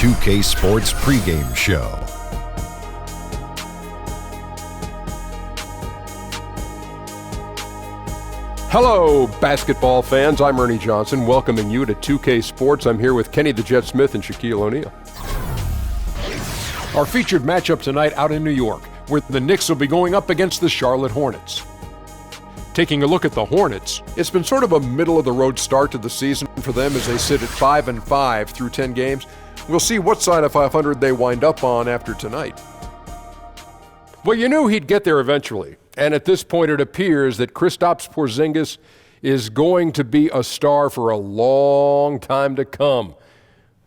2K Sports pregame show. Hello, basketball fans. I'm Ernie Johnson, welcoming you to 2K Sports. I'm here with Kenny the Jet Smith and Shaquille O'Neal. Our featured matchup tonight out in New York, where the Knicks will be going up against the Charlotte Hornets. Taking a look at the Hornets, it's been sort of a middle-of-the-road start to the season for them as they sit at 5-5 through 10 games. We'll see what side of 500 they wind up on after tonight. Well, you knew he'd get there eventually, and at this point it appears that Kristaps Porzingis is going to be a star for a long time to come.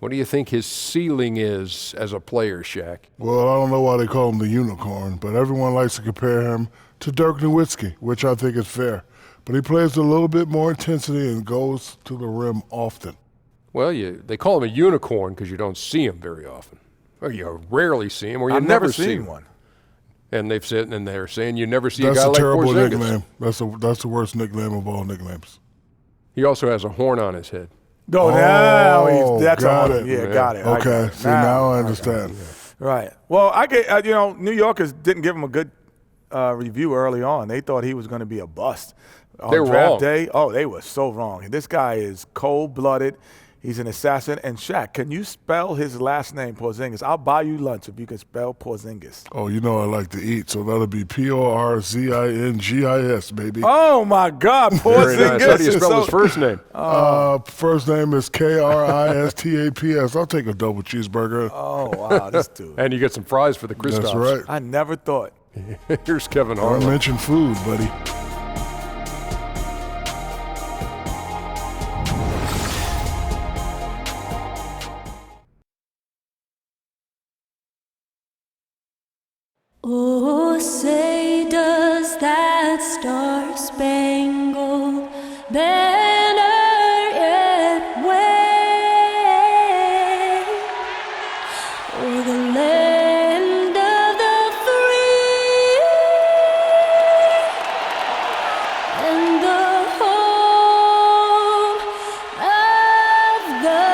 What do you think his ceiling is as a player, Shaq? Well, I don't know why they call him the unicorn, but everyone likes to compare him to Dirk Nowitzki, which I think is fair. But he plays with a little bit more intensity and goes to the rim often. Well, they call him a unicorn because you don't see him very often. Or you rarely see him, or you I've never never see seen him. one. And they've said, and they're saying you never see That's a guy a like terrible Porzingis. nickname. That's the worst nickname of all nicknames. He also has a horn on his head. No, now that's got all. it. Yeah, got it. Okay, see, now I understand. Right. Well, New Yorkers didn't give him a good review early on. They thought he was going to be a bust on They were draft wrong. day. Oh, they were so wrong. And this guy is cold-blooded. He's an assassin. And Shaq, can you spell his last name, Porzingis? I'll buy you lunch if you can spell Porzingis. Oh, you know I like to eat, so that'll be Porzingis, baby. Oh my God, Very Porzingis! nice. How do you spell his first name? First name is Kristaps. I'll take a double cheeseburger. Oh wow, this dude. And you get some fries for the Kristaps. That's right. I never thought. Here's Kevin Don't Harlan. mention food, buddy. Oh, say does that star-spangled banner yet wave o'er the land of the free and the home of the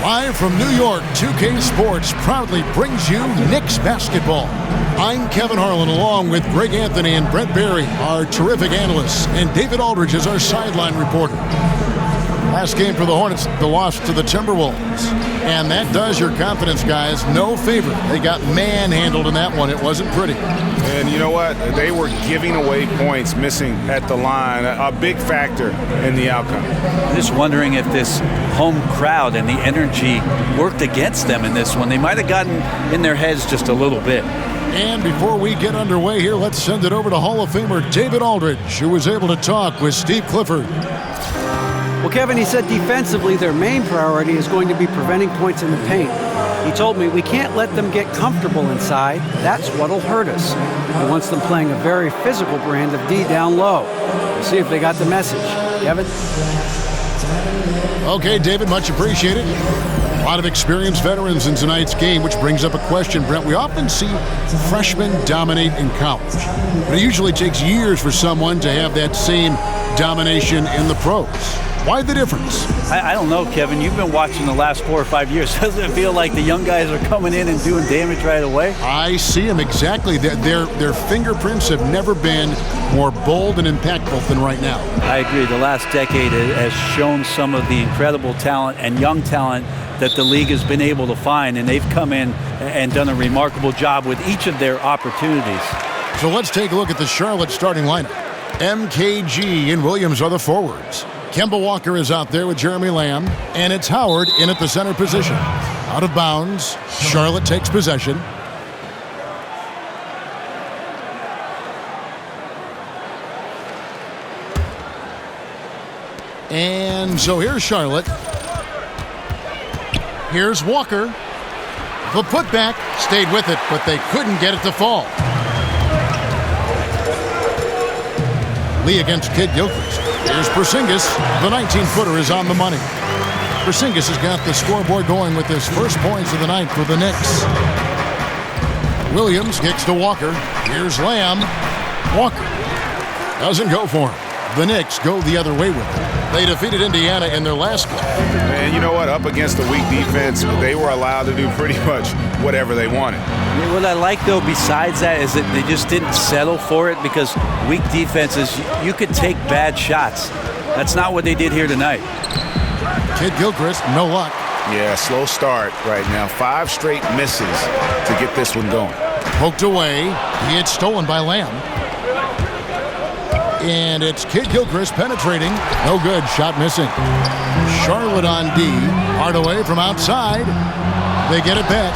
Live from New York, 2K Sports proudly brings you Knicks basketball. I'm Kevin Harlan along with Greg Anthony and Brett Berry, our terrific analysts, and David Aldridge is our sideline reporter. Last game for the Hornets, the loss to the Timberwolves. And that does your confidence guys no favor. They got manhandled in that one. It wasn't pretty. And you know what? They were giving away points, missing at the line, a big factor in the outcome. Just wondering if this home crowd and the energy worked against them in this one. They might have gotten in their heads just a little bit. And before we get underway here, let's send it over to Hall of Famer David Aldridge, who was able to talk with Steve Clifford. Well, Kevin, he said defensively their main priority is going to be preventing points in the paint. He told me we can't let them get comfortable inside. That's what'll hurt us. He wants them playing a very physical brand of D down low. We'll see if they got the message. Kevin? Okay, David, much appreciated. A lot of experienced veterans in tonight's game, which brings up a question, Brent. We often see freshmen dominate in college, but it usually takes years for someone to have that same domination in the pros. Why the difference? I don't know, Kevin. You've been watching the last 4 or 5 years. Doesn't it feel like the young guys are coming in and doing damage right away? I see them exactly. Their fingerprints have never been more bold and impactful than right now. I agree. The last decade has shown some of the incredible talent and young talent that the league has been able to find, and they've come in and done a remarkable job with each of their opportunities. So let's take a look at the Charlotte starting lineup. MKG and Williams are the forwards. Kemba Walker is out there with Jeremy Lamb, and it's Howard in at the center position. Out of bounds, Charlotte takes possession. And so here's Charlotte. Here's Walker. The putback stayed with it, but they couldn't get it to fall. Lee against Kid Gilchrist. Here's Porzingis. The 19-footer is on the money. Porzingis has got the scoreboard going with his first points of the night for the Knicks. Williams kicks to Walker. Here's Lamb. Walker doesn't go for him. The Knicks go the other way with it. They defeated Indiana in their last game. And you know what? Up against the weak defense, they were allowed to do pretty much whatever they wanted. What I like, though, besides that, is that they just didn't settle for it, because weak defenses, you could take bad shots. That's not what they did here tonight. Kid Gilchrist, no luck. Yeah, slow start right now. 5 straight misses to get this one going. Poked away. He had stolen by Lamb. And it's Kid Gilchrist penetrating. No good. Shot missing. Charlotte on D. Hardaway from outside. They get it back.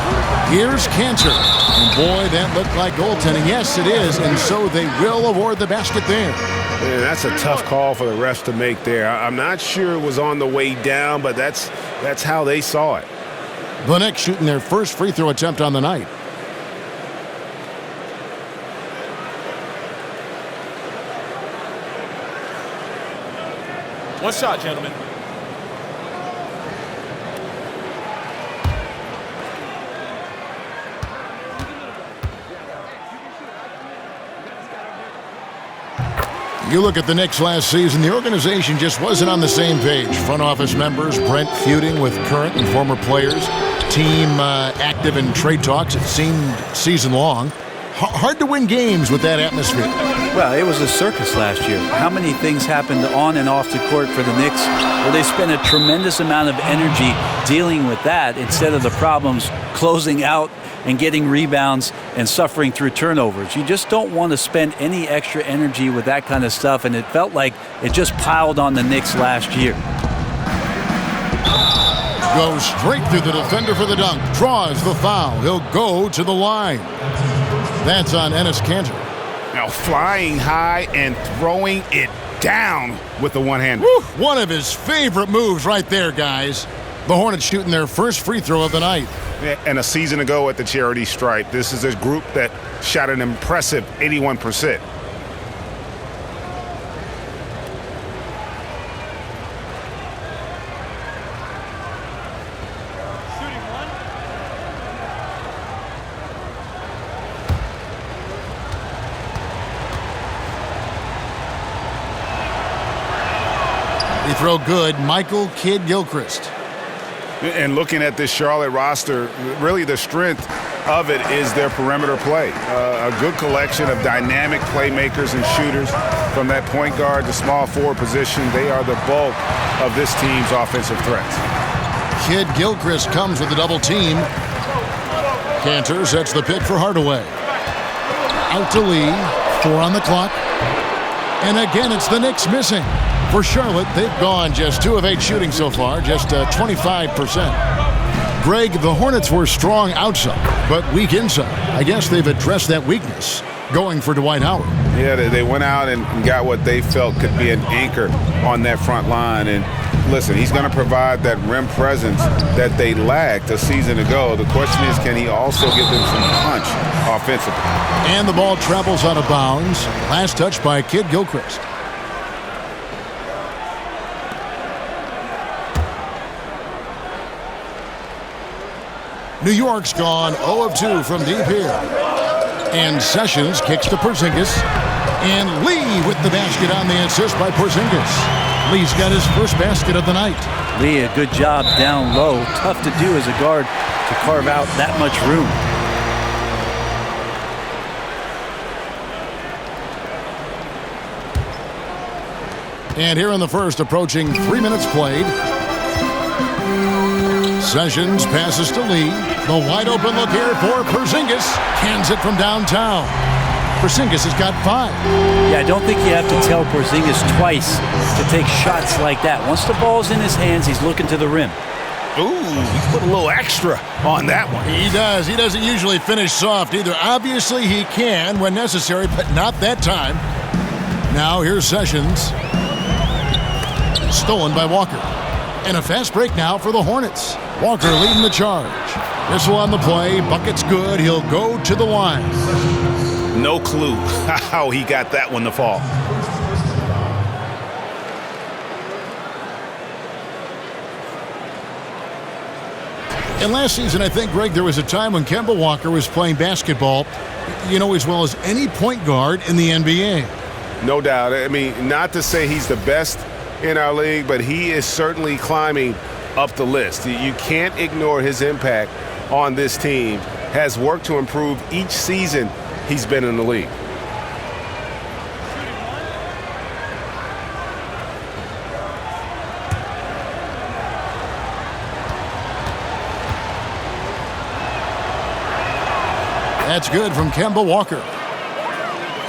Here's Cantor. And boy, that looked like goaltending. Yes, it is. And so they will award the basket there. Man, that's a tough call for the refs to make there. I'm not sure it was on the way down, but that's how they saw it. The Knicks shooting their first free throw attempt on the night. One shot, gentlemen. You look at the Knicks last season, the organization just wasn't on the same page. Front office members, Brent feuding with current and former players, team active in trade talks, it seemed season long. Hard to win games with that atmosphere. Well, it was a circus last year. How many things happened on and off the court for the Knicks where they spent a tremendous amount of energy dealing with that instead of the problems closing out and getting rebounds and suffering through turnovers. You just don't want to spend any extra energy with that kind of stuff, and it felt like it just piled on the Knicks last year. Goes straight through the defender for the dunk. Draws the foul. He'll go to the line. That's on Enes Kanter. Now flying high and throwing it down with the one-hander. One of his favorite moves right there, guys. The Hornets shooting their first free throw of the night. And a season ago at the charity stripe, this is a group that shot an impressive 81%. They throw good. Michael Kidd Gilchrist. And looking at this Charlotte roster, really the strength of it is their perimeter play. A good collection of dynamic playmakers and shooters from that point guard to small forward position. They are the bulk of this team's offensive threats. Kidd Gilchrist comes with a double team. Cantor sets the pick for Hardaway. Out to Lee. 4 on the clock. And again, it's the Knicks missing. For Charlotte, they've gone just 2 of 8 shooting so far, just 25%. Greg, the Hornets were strong outside, but weak inside. I guess they've addressed that weakness, going for Dwight Howard. Yeah, they went out and got what they felt could be an anchor on that front line. And listen, he's going to provide that rim presence that they lacked a season ago. The question is, can he also give them some punch offensively? And the ball travels out of bounds. Last touch by Kidd Gilchrist. New York's gone 0 of 2 from deep here. And Sessions kicks to Porzingis. And Lee with the basket on the assist by Porzingis. Lee's got his first basket of the night. Lee, a good job down low. Tough to do as a guard to carve out that much room. And here in the first, approaching 3 minutes played. Sessions passes to Lee. The wide open look here for Porzingis. Cans it from downtown. Porzingis has got 5. Yeah, I don't think you have to tell Porzingis twice to take shots like that. Once the ball's in his hands, he's looking to the rim. Ooh, he put a little extra on that one. He does. He doesn't usually finish soft either. Obviously, he can when necessary, but not that time. Now here's Sessions. Stolen by Walker. And a fast break now for the Hornets. Walker leading the charge. Whistle on the play. Bucket's good. He'll go to the line. No clue how he got that one to fall. And last season, I think, Greg, there was a time when Kemba Walker was playing basketball, as well as any point guard in the NBA. No doubt. I mean, not to say he's the best in our league, but he is certainly climbing up the list. You can't ignore his impact on this team. Has worked to improve each season he's been in the league. That's good from Kemba Walker.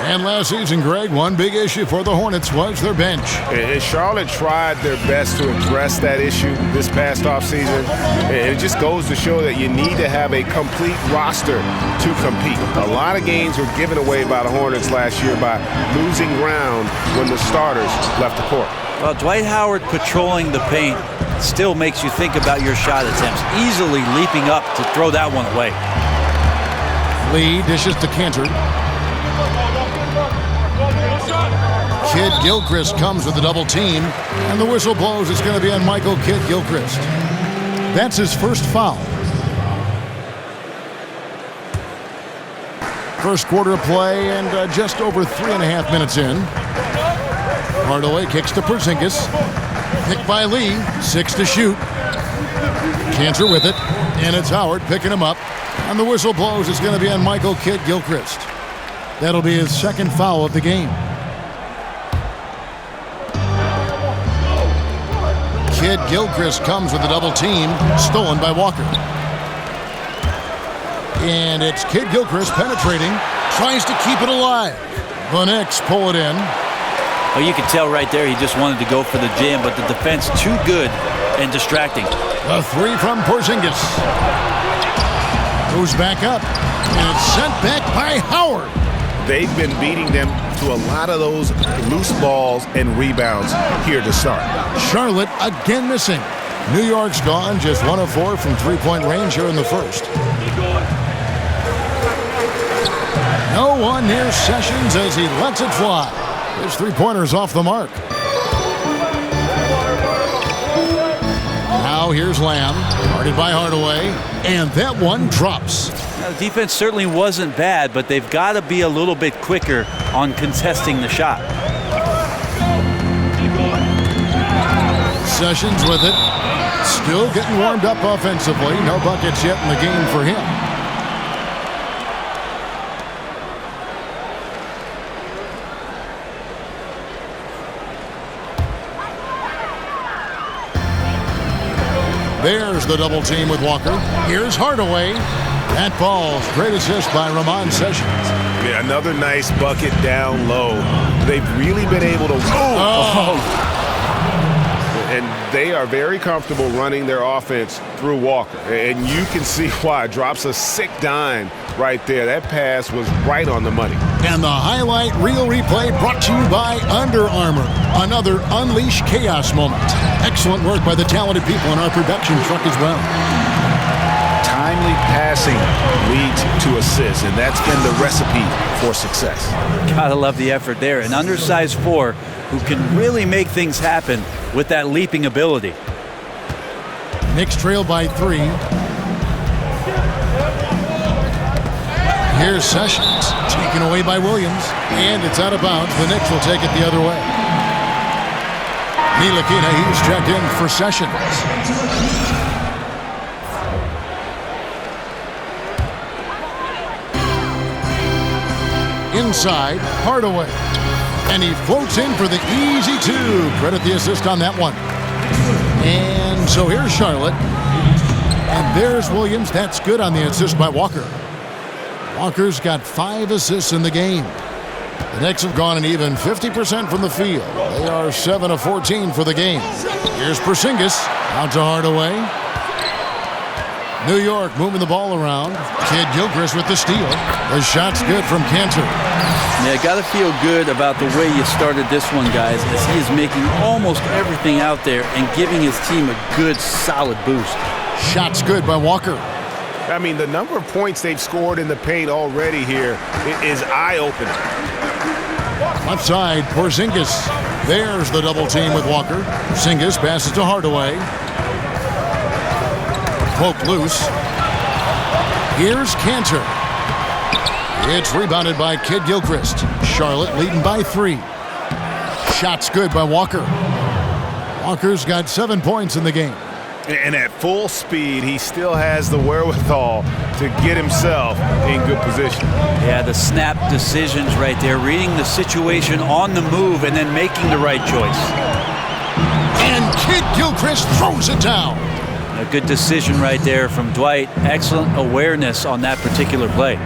And last season, Greg, one big issue for the Hornets was their bench. And Charlotte tried their best to address that issue this past offseason. And it just goes to show that you need to have a complete roster to compete. A lot of games were given away by the Hornets last year by losing ground when the starters left the court. Well, Dwight Howard patrolling the paint still makes you think about your shot attempts, easily leaping up to throw that one away. Lee dishes to Cantor. Kid Gilchrist comes with a double team, and the whistle blows. It's going to be on Michael Kid Gilchrist. That's his first foul. First quarter of play, and just over 3.5 minutes in. Hardaway kicks to Porzingis. Picked by Lee, 6 to shoot. Cantor with it, and it's Howard picking him up. And the whistle blows. It's going to be on Michael Kid Gilchrist. That'll be his second foul of the game. Kid Gilchrist comes with a double team, stolen by Walker. And it's Kid Gilchrist penetrating, tries to keep it alive. The Knicks pull it in. Well, you can tell right there he just wanted to go for the jam, but the defense too good and distracting. A three from Porzingis. Goes back up, and it's sent back by Howard. They've been beating them to a lot of those loose balls and rebounds here to start. Charlotte again missing. New York's gone, just 1 of 4 from three-point range here in the first. No one near Sessions as he lets it fly. His three-pointer's off the mark. Now here's Lamb, guarded by Hardaway, and that one drops. Now, the defense certainly wasn't bad, but they've got to be a little bit quicker on contesting the shot. Sessions with it. Still getting warmed up offensively. No buckets yet in the game for him. There's the double team with Walker. Here's Hardaway. That ball's great assist by Ramon Sessions. Yeah, another nice bucket down low. They've really been able to... And they are very comfortable running their offense through Walker. And you can see why. Drops a sick dime right there. That pass was right on the money. And the highlight reel replay brought to you by Under Armour. Another Unleash Chaos moment. Excellent work by the talented people in our production truck as well. Timely passing leads to assists, and that's been the recipe for success. Gotta love the effort there. An undersized 4 who can really make things happen with that leaping ability. Knicks trail by 3. Here's Sessions, taken away by Williams, and it's out of bounds. The Knicks will take it the other way. Ntilikina, he's checked in for Sessions. Inside, Hardaway. And he floats in for the easy 2. Credit the assist on that one. And so here's Charlotte. And there's Williams. That's good on the assist by Walker. Walker's got 5 assists in the game. The Knicks have gone an even 50% from the field. They are 7 of 14 for the game. Here's Porzingis. Out to Hardaway. New York moving the ball around. Kid Gilchrist with the steal. The shot's good from Cantor. Yeah, got to feel good about the way you started this one, guys, as he is making almost everything out there and giving his team a good, solid boost. Shot's good by Walker. I mean, the number of points they've scored in the paint already here is eye-opening. Left side, Porzingis. There's the double team with Walker. Porzingis passes to Hardaway. poked loose. Here's Cantor. It's rebounded by Kid Gilchrist. Charlotte leading by 3. Shot's good by Walker. Walker's got 7 points in the game. And at full speed, he still has the wherewithal to get himself in good position. Yeah, the snap decisions right there, reading the situation on the move and then making the right choice. And Kid Gilchrist throws it down. A good decision right there from Dwight. Excellent awareness on that particular play.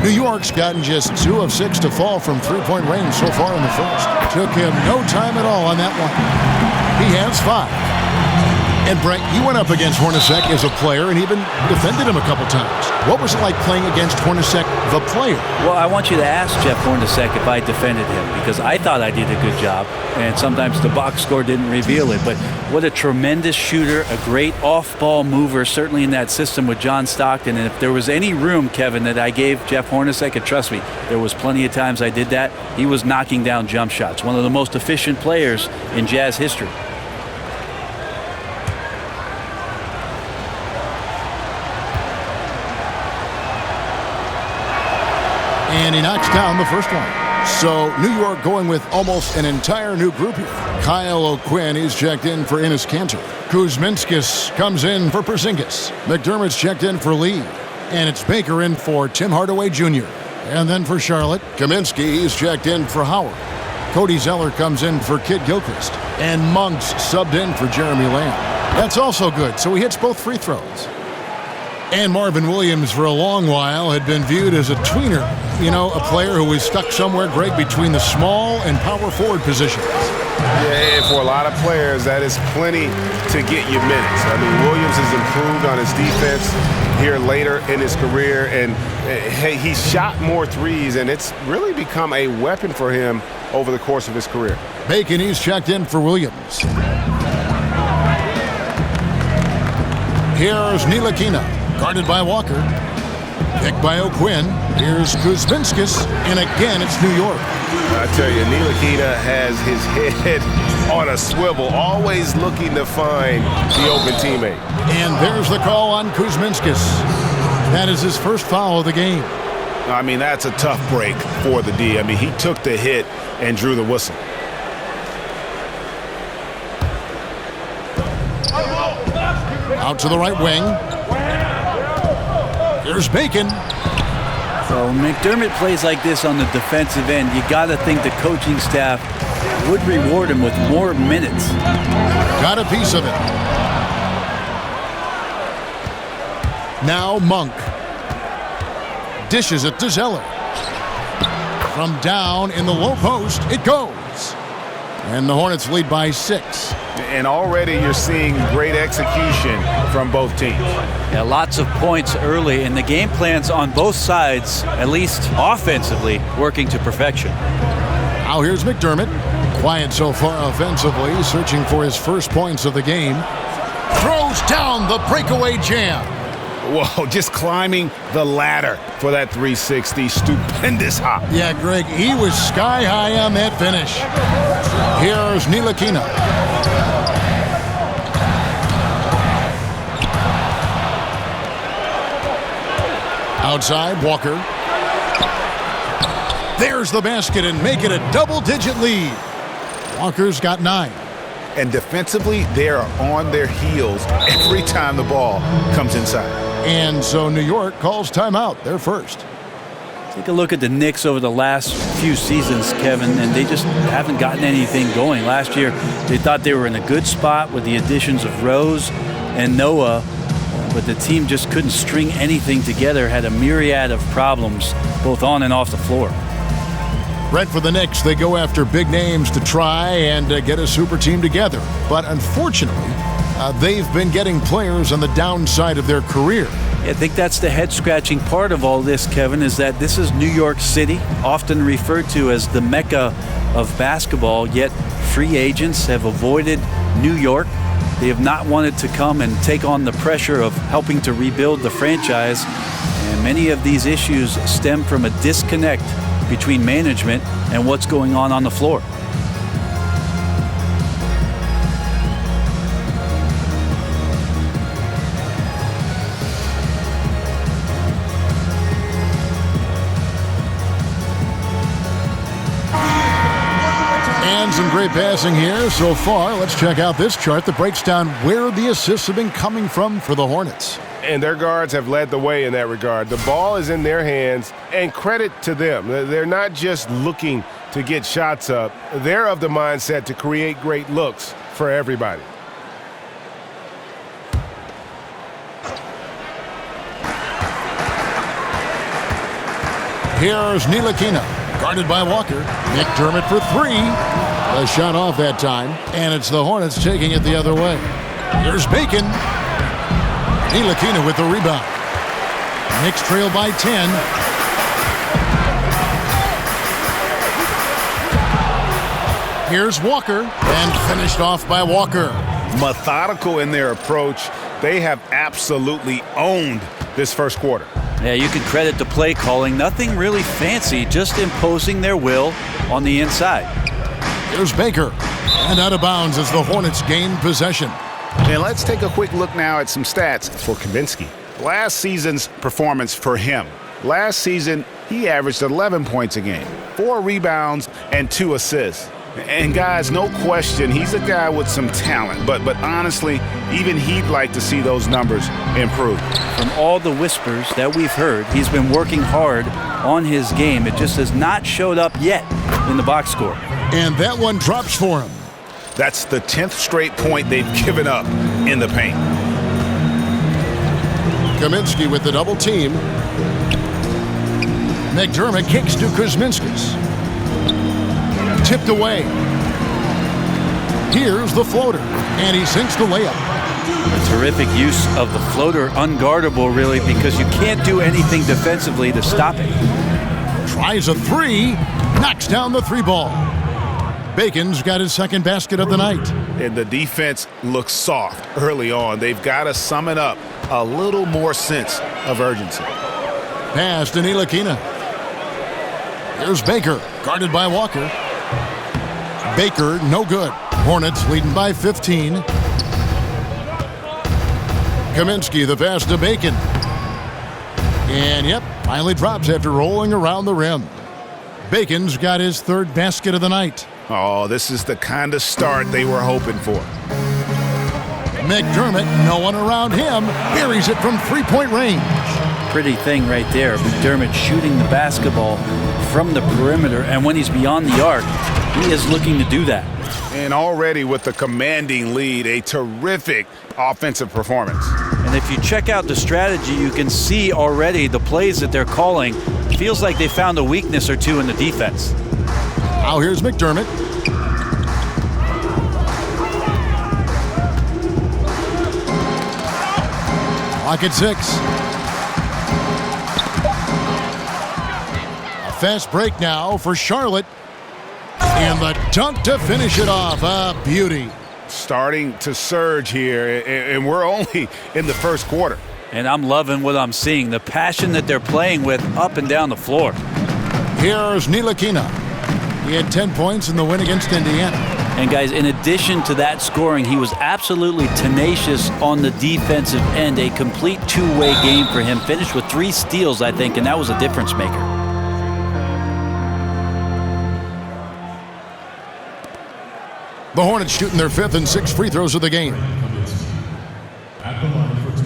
New York's gotten just 2 of 6 to fall from three-point range so far in the first. Took him no time at all on that one. He has 5. And Brent, you went up against Hornacek as a player and even defended him a couple times. What was it like playing against Hornacek, the player? Well, I want you to ask Jeff Hornacek if I defended him, because I thought I did a good job, and sometimes the box score didn't reveal it. But what a tremendous shooter, a great off-ball mover, certainly in that system with John Stockton. And if there was any room, Kevin, that I gave Jeff Hornacek, and trust me, there was plenty of times I did that, he was knocking down jump shots. One of the most efficient players in Jazz history. And he knocks down the first one. So New York going with almost an entire new group here. Kyle O'Quinn is checked in for Enes Kanter. Kuzminskis comes in for Porzingis. McDermott's checked in for Lee. And it's Baker in for Tim Hardaway Jr. And then for Charlotte, Kaminsky is checked in for Howard. Cody Zeller comes in for Kid Gilchrist. And Monk's subbed in for Jeremy Lamb. That's also good, so he hits both free throws. And Marvin Williams, for a long while, had been viewed as a tweener. You know, a player who was stuck somewhere, Greg, between the small and power forward positions. Yeah, and for a lot of players, that is plenty to get you minutes. I mean, Williams has improved on his defense here later in his career, and hey, he's shot more threes, and it's really become a weapon for him over the course of his career. Bacon, he's checked in for Williams. Here's Ntilikina, guarded by Walker. Picked by O'Quinn. Here's Kuzminskis, and again it's New York. I tell you, Ntilikina has his head on a swivel, always looking to find the open teammate. And there's the call on Kuzminskis. That is his first foul of the game. I mean, that's a tough break for the D. I mean, he took the hit and drew the whistle. Out to the right wing. Here's Bacon. So when McDermott plays like this on the defensive end, you got to think the coaching staff would reward him with more minutes. Got a piece of it. Now Monk. Dishes it to Zeller. From down in the low post, it goes. And the Hornets lead by 6. And already you're seeing great execution from both teams. Yeah, lots of points early, and the game plans on both sides, at least offensively, working to perfection. Now here's McDermott. Quiet so far offensively, searching for his first points of the game. Throws down the breakaway jam. Whoa, just climbing the ladder for that 360. Stupendous hop. Yeah, Greg, he was sky high on that finish. Here's Ntilikina. Outside, Walker. There's the basket and make it a double-digit lead. Walker's got 9. And defensively, they are on their heels every time the ball comes inside. And so New York calls timeout. They're first. Take a look at the Knicks over the last few seasons, Kevin, and they just haven't gotten anything going. Last year, they thought they were in a good spot with the additions of Rose and Noah, but the team just couldn't string anything together, had a myriad of problems both on and off the floor. Brent, for the Knicks, they go after big names to try and get a super team together. But unfortunately, they've been getting players on the downside of their career. I think that's the head-scratching part of all this, Kevin, is that this is New York City, often referred to as the Mecca of basketball, yet free agents have avoided New York. They have not wanted to come and take on the pressure of helping to rebuild the franchise. And many of these issues stem from a disconnect between management and what's going on the floor. some great passing here so far. Let's check out this chart that breaks down where the assists have been coming from for the Hornets. And their guards have led the way in that regard. The ball is in their hands, and credit to them. They're not just looking to get shots up. They're of the mindset to create great looks for everybody. Here's Ntilikina, guarded by Walker. McDermott for three. A shot off that time, and it's the Hornets taking it the other way. Here's Bacon. Ntilikina with the rebound. Knicks trail by 10. Here's Walker, and finished off by Walker. Methodical in their approach. They have absolutely owned this first quarter. Yeah, you can credit the play calling. Nothing really fancy, just imposing their will on the inside. Here's Baker, and out of bounds as the Hornets gain possession. And let's take a quick look now at some stats for Kaminsky. Last season's performance for him. Last season, he averaged 11 points a game, 4 rebounds, and 2 assists. And guys, no question, he's a guy with some talent. But honestly, even he'd like to see those numbers improve. From all the whispers that we've heard, he's been working hard on his game. It just has not showed up yet in the box score. And that one drops for him. That's the 10th straight point they've given up in the paint. Kaminsky with the double team. McDermott kicks to Kuzminskis. Tipped away. Here's the floater, and he sinks the layup. A terrific use of the floater, unguardable really, because you can't do anything defensively to stop it. Tries a three, knocks down the three ball. Bacon's got his second basket of the night. And the defense looks soft early on. They've got to sum it up. A little more sense of urgency. Pass to Ntilikina. Here's Baker, guarded by Walker. Baker, no good. Hornets leading by 15. Kaminsky, the pass to Bacon. And yep, finally drops after rolling around the rim. Bacon's got his third basket of the night. Oh, this is the kind of start they were hoping for. McDermott, no one around him, buries it from three-point range. Pretty thing right there. McDermott shooting the basketball from the perimeter, and when he's beyond the arc, he is looking to do that. And already with the commanding lead, a terrific offensive performance. And if you check out the strategy, you can see already the plays that they're calling. Feels like they found a weakness or two in the defense. Now here's McDermott. Clock at 6. A fast break now for Charlotte. And the dunk to finish it off. A beauty. Starting to surge here, and we're only in the first quarter. And I'm loving what I'm seeing, the passion that they're playing with up and down the floor. Here's Ntilikina. He had 10 points in the win against Indiana. And guys, in addition to that scoring, he was absolutely tenacious on the defensive end. A complete two-way game for him. Finished with 3 steals, I think, and that was a difference maker. The Hornets shooting their 5th and 6th free throws of the game. At the line for 2.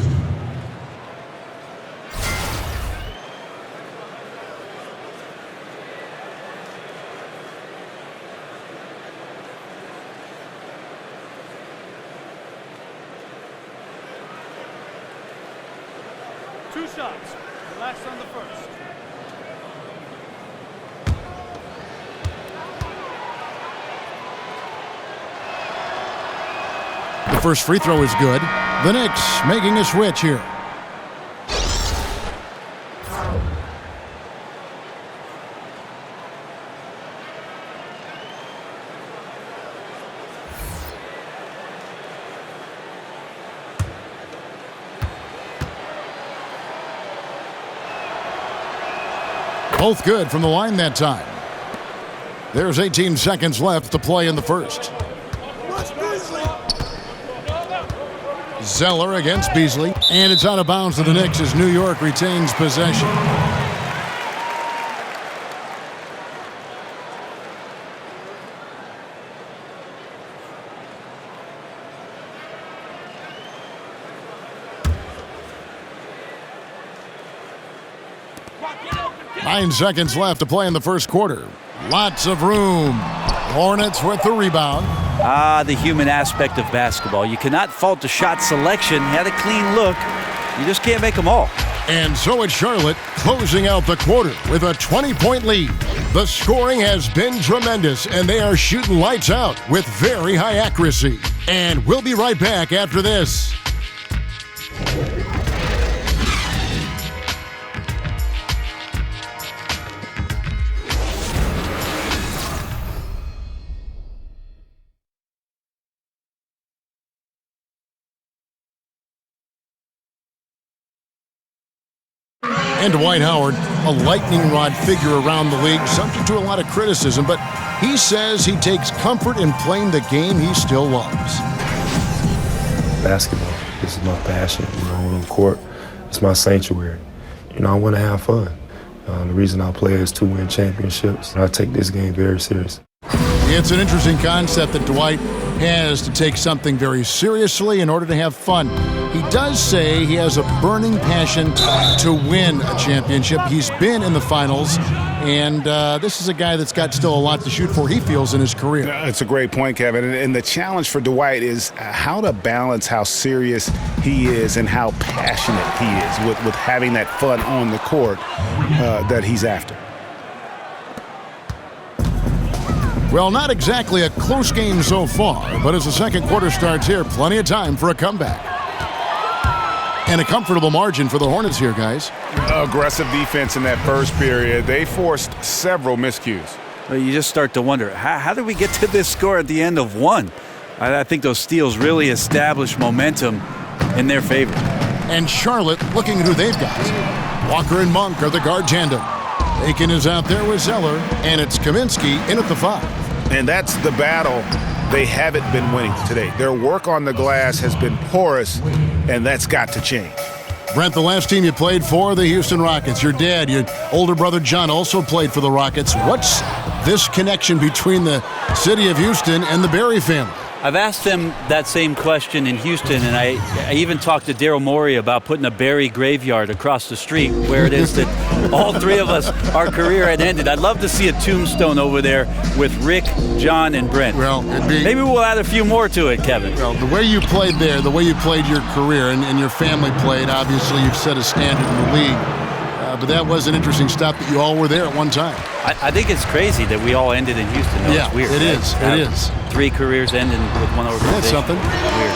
Two shots. The last on the first. The first free throw is good. The Knicks making a switch here. Both good from the line that time. There's 18 seconds left to play in the first. Zeller against Beasley, and it's out of bounds to the Knicks as New York retains possession. 9 seconds left to play in the first quarter. Lots of room. Hornets with the rebound. The human aspect of basketball. You cannot fault the shot selection. He had a clean look. You just can't make them all. And so it's Charlotte closing out the quarter with a 20-point lead. The scoring has been tremendous, and they are shooting lights out with very high accuracy. And we'll be right back after this. And Dwight Howard, a lightning rod figure around the league, subject to a lot of criticism, but he says he takes comfort in playing the game he still loves. Basketball, this is my passion. On the court, it's my sanctuary. I want to have fun. The reason I play is to win championships. I take this game very serious. It's an interesting concept that Dwight has to take something very seriously in order to have fun. He does say he has a burning passion to win a championship. He's been in the finals, and this is a guy that's got still a lot to shoot for, he feels, in his career. It's a great point, Kevin. And the challenge for Dwight is how to balance how serious he is and how passionate he is with having that fun on the court that he's after. Well, not exactly a close game so far, but as the second quarter starts here, plenty of time for a comeback. And a comfortable margin for the Hornets here, guys. Aggressive defense in that first period. They forced several miscues. Well, you just start to wonder, how did we get to this score at the end of one? I think those steals really established momentum in their favor. And Charlotte looking at who they've got. Walker and Monk are the guard tandem. Aiken is out there with Zeller, and it's Kaminsky in at the 5. And that's the battle they haven't been winning today. Their work on the glass has been porous, and that's got to change. Brent, the last team you played for, the Houston Rockets. Your dad, your older brother John, also played for the Rockets. What's this connection between the city of Houston and the Barry family? I've asked them that same question in Houston, and I even talked to Daryl Morey about putting a Barry graveyard across the street where it is that all three of us, our career had ended. I'd love to see a tombstone over there with Rick, John, and Brent. Well, maybe we'll add a few more to it, Kevin. Well, the way you played there, the way you played your career, and your family played, obviously you've set a standard in the league. But that was an interesting stop that you all were there at one time. I think it's crazy that we all ended in Houston. Yeah, it's weird. It is. 3 careers ending with one organization. That's something. Weird.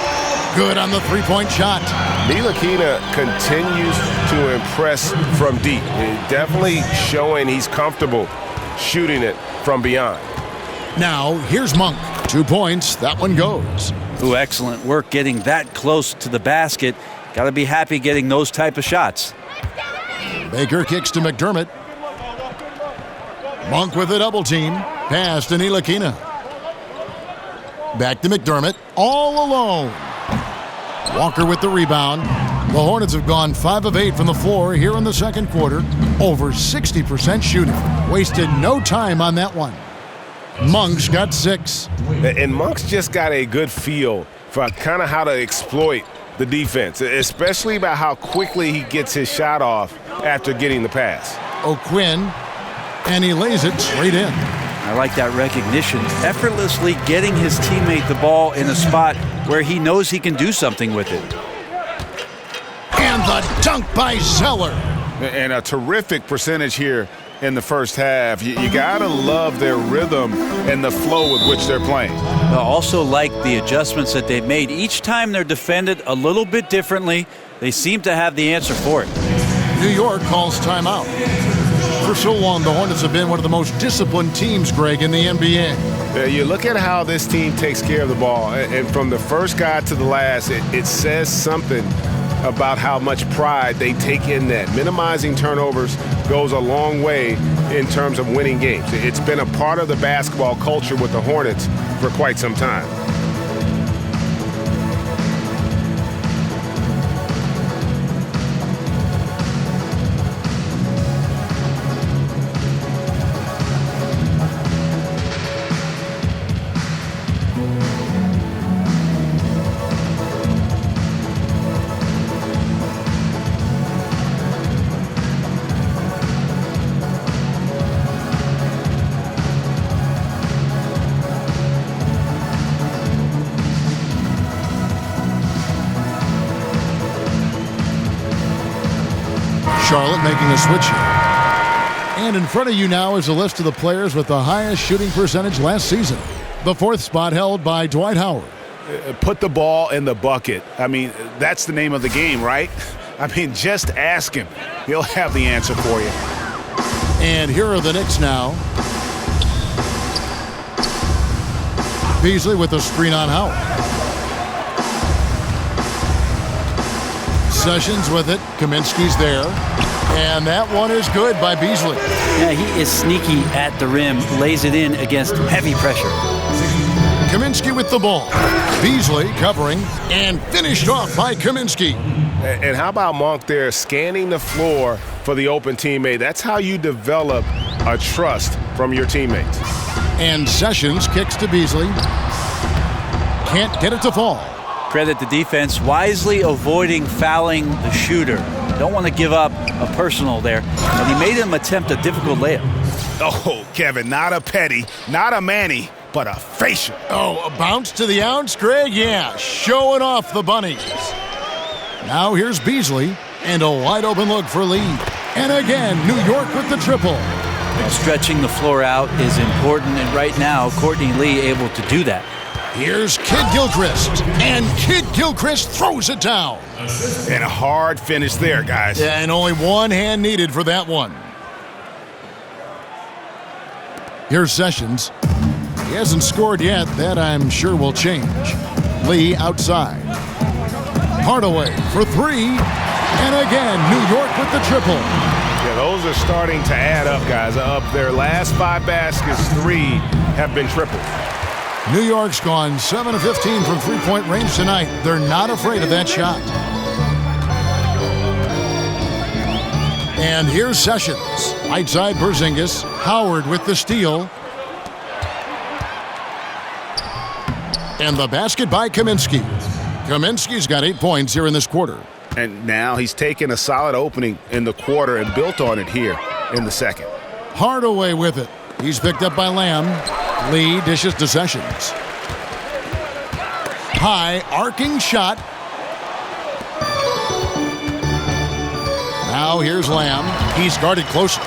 Good on the three-point shot. Ntilikina continues to impress from deep. Definitely showing he's comfortable shooting it from beyond. Now, here's Monk. 2 points. That one goes. Ooh, excellent work getting that close to the basket. Got to be happy getting those type of shots. Baker kicks to McDermott. Monk with a double team. Pass to Ntilikina. Back to McDermott. All alone. Walker with the rebound. The Hornets have gone 5 of 8 from the floor here in the second quarter. Over 60% shooting. Wasted no time on that one. Monk's got 6. And Monk's just got a good feel for kind of how to exploit the defense, especially about how quickly he gets his shot off after getting the pass. O'Quinn, and he lays it straight in. I like that recognition. Effortlessly getting his teammate the ball in a spot where he knows he can do something with it. And the dunk by Zeller. And a terrific percentage here in the first half. You got to love their rhythm and the flow with which they're playing. I also like the adjustments that they've made. Each time they're defended a little bit differently, they seem to have the answer for it. New York calls timeout. For so long, the Hornets have been one of the most disciplined teams, Greg, in the NBA. You look at how this team takes care of the ball, and from the first guy to the last, it says something about how much pride they take in that. Minimizing turnovers goes a long way in terms of winning games. It's been a part of the basketball culture with the Hornets for quite some time. Charlotte making a switch here. And in front of you now is a list of the players with the highest shooting percentage last season. The 4th spot held by Dwight Howard. Put the ball in the bucket. I mean, that's the name of the game, right? I mean, just ask him. He'll have the answer for you. And here are the Knicks now. Beasley with a screen on Howard. Sessions with it. Kaminsky's there. And that one is good by Beasley. Yeah, he is sneaky at the rim, lays it in against heavy pressure. Kaminsky with the ball. Beasley covering and finished off by Kaminsky. And how about Monk there scanning the floor for the open teammate? That's how you develop a trust from your teammates. And Sessions kicks to Beasley. Can't get it to fall. Credit the defense, wisely avoiding fouling the shooter. Don't want to give up a personal there. And he made him attempt a difficult layup. Oh, Kevin, not a petty, not a Manny, but a facial. Oh, a bounce to the ounce, Greg? Yeah, showing off the bunnies. Now here's Beasley, and a wide open look for Lee. And again, New York with the triple. Now, stretching the floor out is important, and right now, Courtney Lee able to do that. Here's Kid Gilchrist, and Kid Gilchrist throws it down. And a hard finish there, guys. Yeah, and only one hand needed for that one. Here's Sessions. He hasn't scored yet. That, I'm sure, will change. Lee outside. Hardaway for 3. And again, New York with the triple. Yeah, those are starting to add up, guys. Up their last 5 baskets, 3 have been tripled. New York's gone 7 of 15 from three-point range tonight. They're not afraid of that shot. And here's Sessions. Right side Porzingis. Howard with the steal. And the basket by Kaminsky. Kaminsky's got 8 points here in this quarter. And now he's taken a solid opening in the quarter and built on it here in the second. Hardaway with it. He's picked up by Lamb. Lee dishes to Sessions. High arcing shot. Now here's Lamb. He's guarded closely.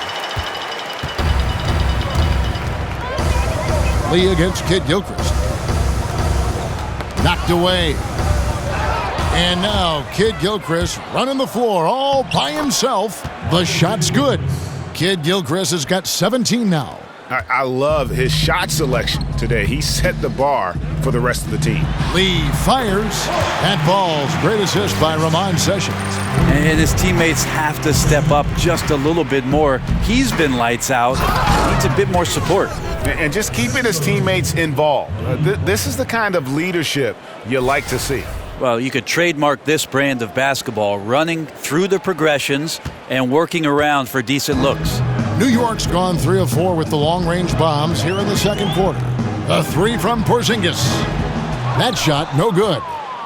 Lee against Kid Gilchrist. Knocked away. And now Kid Gilchrist running the floor all by himself. The shot's good. Kid Gilchrist has got 17 now. I love his shot selection today. He set the bar for the rest of the team. Lee fires. That ball's great assist by Ramon Sessions. And his teammates have to step up just a little bit more. He's been lights out. Needs a bit more support. And just keeping his teammates involved. This is the kind of leadership you like to see. Well, you could trademark this brand of basketball, running through the progressions and working around for decent looks. New York's gone 3 of 4 with the long-range bombs here in the second quarter. A 3 from Porzingis. That shot, no good.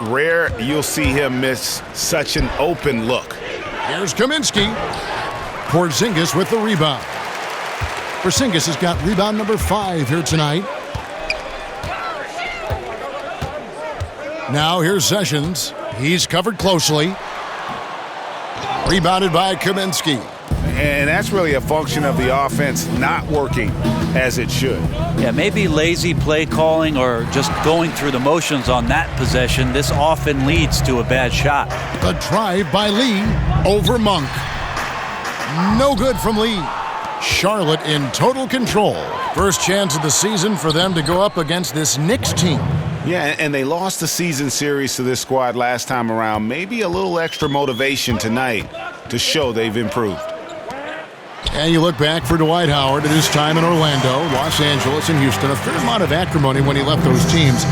Rare you'll see him miss such an open look. Here's Kaminsky. Porzingis with the rebound. Porzingis has got rebound number 5 here tonight. Now here's Sessions. He's covered closely. Rebounded by Kaminsky. And that's really a function of the offense not working as it should. Yeah, maybe lazy play calling or just going through the motions on that possession. This often leads to a bad shot. The drive by Lee over Monk. No good from Lee. Charlotte in total control. First chance of the season for them to go up against this Knicks team. Yeah, and they lost the season series to this squad last time around. Maybe a little extra motivation tonight to show they've improved. And you look back for Dwight Howard at his time in Orlando, Los Angeles, and Houston. A fair amount of acrimony when he left those teams.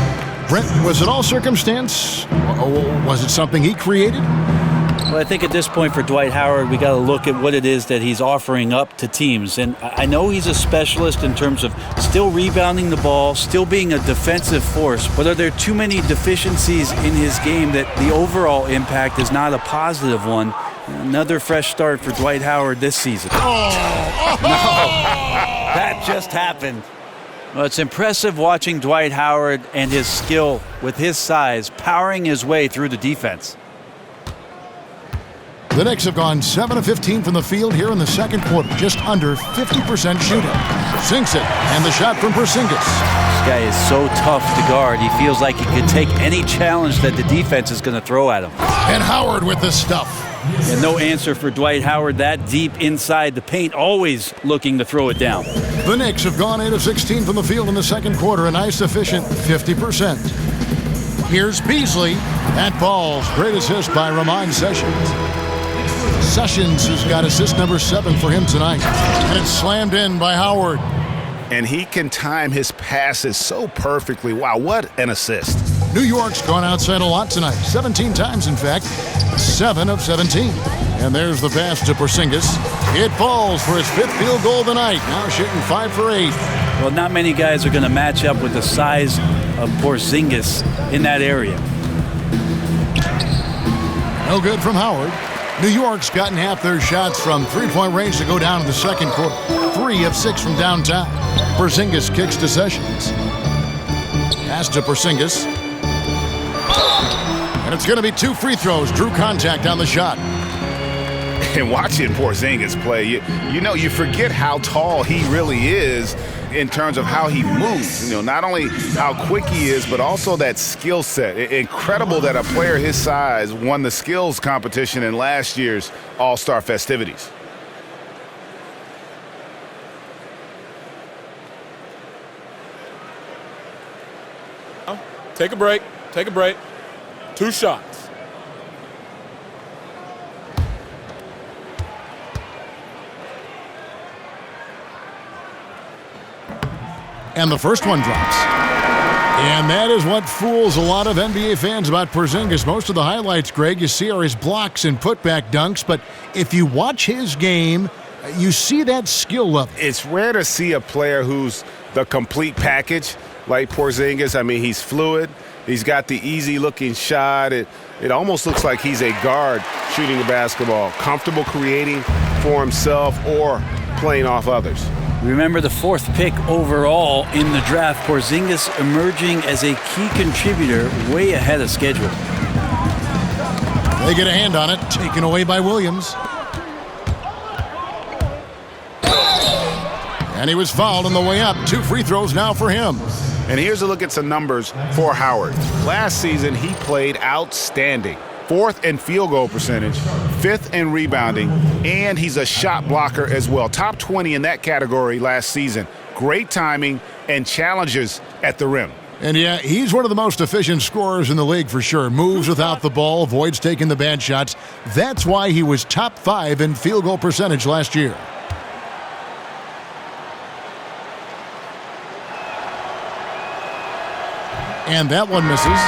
Brent, was it all circumstance? Was it something he created? Well, I think at this point for Dwight Howard, we got to look at what it is that he's offering up to teams. And I know he's a specialist in terms of still rebounding the ball, still being a defensive force. But are there too many deficiencies in his game that the overall impact is not a positive one? Another fresh start for Dwight Howard this season. No, that just happened. Well, it's impressive watching Dwight Howard and his skill with his size powering his way through the defense. The Knicks have gone 7 of 15 from the field here in the second quarter, just under 50% shooting. Sinks it, and the shot from Porzingis. This guy is so tough to guard. He feels like he could take any challenge that the defense is going to throw at him. And Howard with the stuff. And no answer for Dwight Howard that deep inside the paint, always looking to throw it down. The Knicks have gone 8 of 16 from the field in the second quarter, a nice efficient 50%. Here's Beasley. That ball's great assist by Ramon Sessions. Sessions has got assist number 7 for him tonight. And it's slammed in by Howard. And he can time his passes so perfectly. Wow, what an assist. New York's gone outside a lot tonight. 17 times, in fact. 7 of 17. And there's the pass to Porzingis. It falls for his 5th field goal of the night. Now shooting 5 for 8. Well, not many guys are going to match up with the size of Porzingis in that area. No good from Howard. New York's gotten half their shots from three-point range to go down in the second quarter. 3 of 6 from downtown. Porzingis kicks to Sessions. Pass to Porzingis. And it's going to be 2 free throws. Drew contact on the shot. And watching Porzingis play, you forget how tall he really is in terms of how he moves. Not only how quick he is, but also that skill set. Incredible that a player his size won the skills competition in last year's All-Star festivities. Take a break. Take a break. 2 shots. And the first one drops. And that is what fools a lot of NBA fans about Porzingis. Most of the highlights, Greg, you see are his blocks and putback dunks. But if you watch his game, you see that skill level. It's rare to see a player who's the complete package like Porzingis. I mean, he's fluid. He's got the easy-looking shot. It almost looks like he's a guard shooting the basketball, comfortable creating for himself or playing off others. Remember the 4th pick overall in the draft, Porzingis emerging as a key contributor way ahead of schedule. They get a hand on it, taken away by Williams. And he was fouled on the way up. 2 free throws now for him. And here's a look at some numbers for Howard. Last season, he played outstanding. 4th in field goal percentage, 5th in rebounding, and he's a shot blocker as well. Top 20 in that category last season. Great timing and challenges at the rim. And yeah, he's one of the most efficient scorers in the league for sure. Moves without the ball, avoids taking the bad shots. That's why he was top 5 in field goal percentage last year. And that one misses.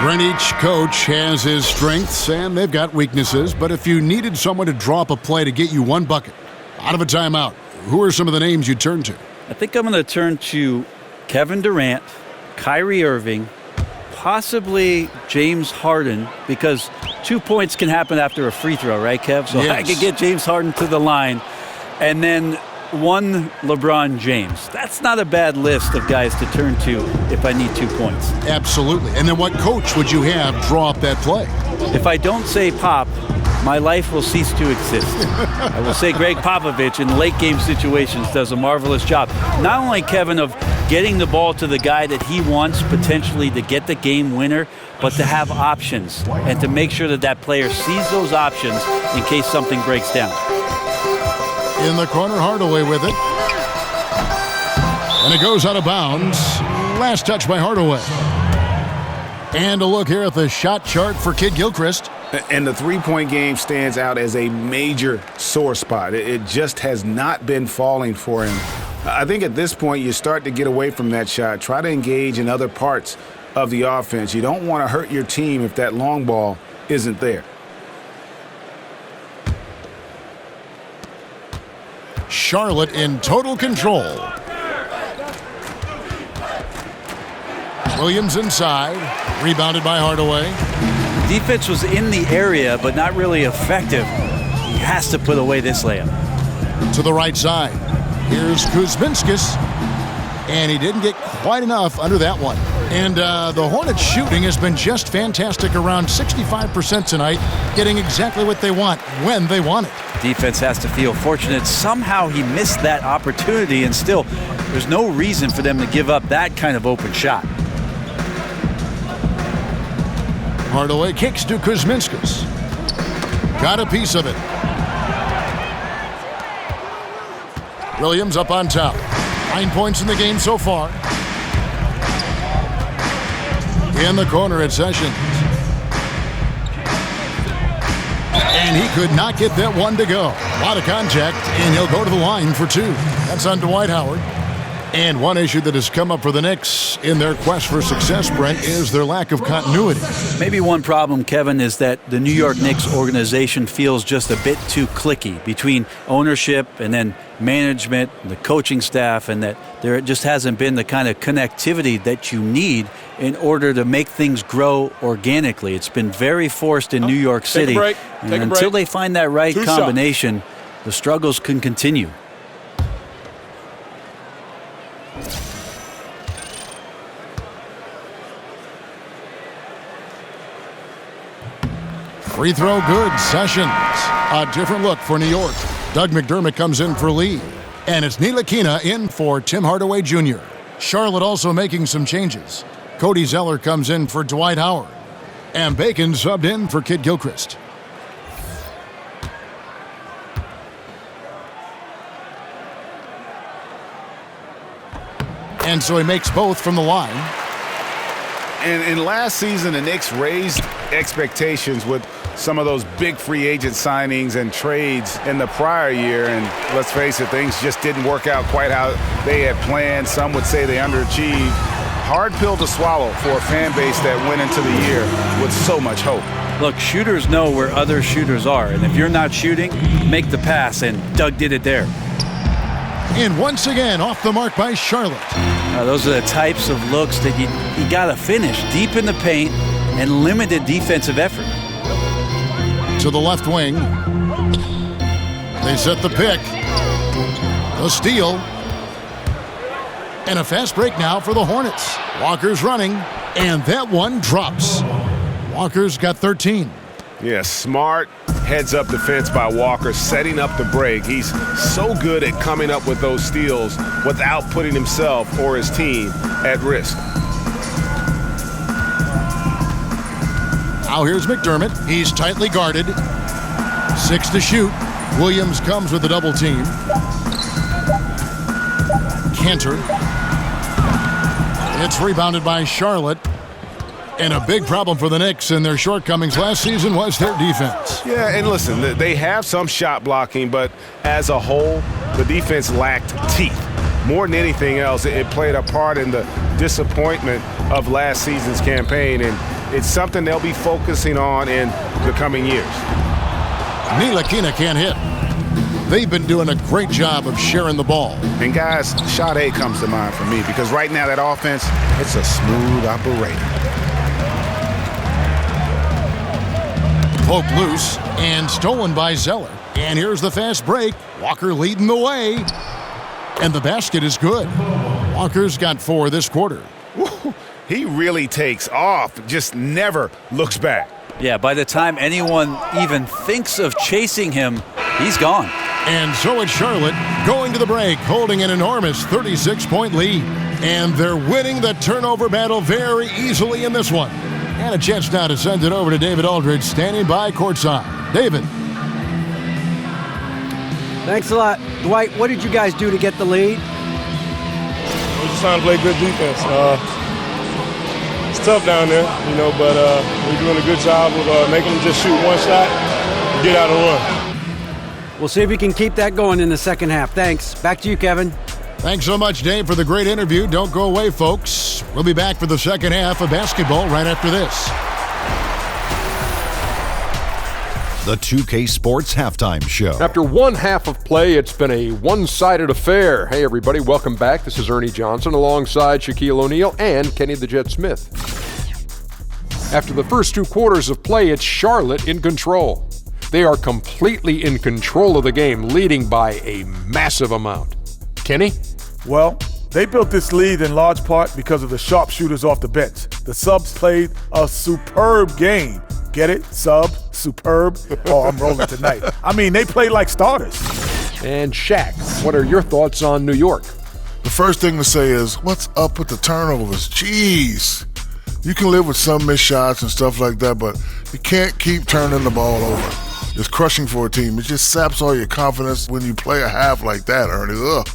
Brent, each coach has his strengths and they've got weaknesses, but if you needed someone to drop a play to get you 1 bucket out of a timeout, who are some of the names you turn to? I think I'm going to turn to Kevin Durant, Kyrie Irving, possibly James Harden, because 2 points can happen after a free throw, right, Kev? So yes. I could get James Harden to the line, and then 1 LeBron James. That's not a bad list of guys to turn to if I need 2 points. Absolutely. And then what coach would you have draw up that play? If I don't say Pop, my life will cease to exist. I will say Greg Popovich in late game situations does a marvelous job. Not only, Kevin, of getting the ball to the guy that he wants potentially to get the game winner, but to have options and to make sure that that player sees those options in case something breaks down. In the corner, Hardaway with it. And it goes out of bounds. Last touch by Hardaway. And a look here at the shot chart for Kid Gilchrist. And the three-point game stands out as a major sore spot. It just has not been falling for him. I think at this point you start to get away from that shot. Try to engage in other parts of the offense. You don't want to hurt your team if that long ball isn't there. Charlotte in total control. Williams inside, rebounded by Hardaway. Defense was in the area, but not really effective. He has to put away this layup. To the right side. Here's Kuzminskis. And he didn't get quite enough under that one. And the Hornets shooting has been just fantastic, around 65% tonight, getting exactly what they want when they want it. Defense has to feel fortunate. Somehow he missed that opportunity, and still, there's no reason for them to give up that kind of open shot. Hardaway kicks to Kuzminskas. Got a piece of it. Williams up on top. 9 points in the game so far. In the corner at Sessions. And he could not get that one to go. A lot of contact, and he'll go to the line for 2. That's on Dwight Howard. And one issue that has come up for the Knicks in their quest for success, Brent, is their lack of continuity. Maybe one problem, Kevin, is that the New York Knicks organization feels just a bit too cliquey between ownership and then management, the coaching staff, and that there just hasn't been the kind of connectivity that you need in order to make things grow organically. It's been very forced in New York City. Take a break. And until they find that right combination, the struggles can continue. Free throw good. Sessions. A different look for New York. Doug McDermott comes in for Lee. And it's Ntilikina in for Tim Hardaway Jr. Charlotte also making some changes. Cody Zeller comes in for Dwight Howard. And Bacon subbed in for Kid Gilchrist. And so he makes both from the line. And last season, the Knicks raised expectations with some of those big free agent signings and trades in the prior year. And let's face it, things just didn't work out quite how they had planned. Some would say they underachieved. Hard pill to swallow for a fan base that went into the year with so much hope. Look, shooters know where other shooters are. And if you're not shooting, make the pass. And Doug did it there. And once again, off the mark by Charlotte. Those are the types of looks that you got to finish deep in the paint and limited defensive effort. To the left wing. They set the pick. The steal. And a fast break now for the Hornets. Walker's running, and that one drops. Walker's got 13. Yeah, smart heads-up defense by Walker, setting up the break. He's so good at coming up with those steals without putting himself or his team at risk. Now here's McDermott. He's tightly guarded. 6 to shoot. Williams comes with a double team. Cantor. It's rebounded by Charlotte. And a big problem for the Knicks and their shortcomings last season was their defense. Yeah, and listen, they have some shot blocking, but as a whole, the defense lacked teeth. More than anything else, it played a part in the disappointment of last season's campaign, and it's something they'll be focusing on in the coming years. Ntilikina can't hit. They've been doing a great job of sharing the ball. And guys, shot A comes to mind for me because right now that offense, it's a smooth operator. Poked loose and stolen by Zeller. And here's the fast break. Walker leading the way. And the basket is good. Walker's got 4 this quarter. He really takes off, just never looks back. Yeah, by the time anyone even thinks of chasing him, he's gone. And so it's Charlotte going to the break, holding an enormous 36-point lead. And they're winning the turnover battle very easily in this one. And a chance now to send it over to David Aldridge, standing by courtside. David. Thanks a lot. Dwight, what did you guys do to get the lead? We're just trying to play good defense. It's tough down there, but we're doing a good job of making them just shoot one shot and get out and run. We'll see if we can keep that going in the second half. Thanks. Back to you, Kevin. Thanks so much, Dave, for the great interview. Don't go away, folks. We'll be back for the second half of basketball right after this. The 2K Sports Halftime Show. After one half of play, it's been a one-sided affair. Hey, everybody, welcome back. This is Ernie Johnson alongside Shaquille O'Neal and Kenny the Jet Smith. After the first 2 quarters of play, it's Charlotte in control. They are completely in control of the game, leading by a massive amount. Kenny? Well, They built this lead in large part because of the sharpshooters off the bench. The subs played a superb game. Get it? Sub, superb. Oh, I'm rolling tonight. I mean, they played like starters. And Shaq, what are your thoughts on New York? The first thing to say is, what's up with the turnovers? Jeez. You can live with some missed shots and stuff like that, but you can't keep turning the ball over. It's crushing for a team. It just saps all your confidence when you play a half like that, Ernie. Ugh.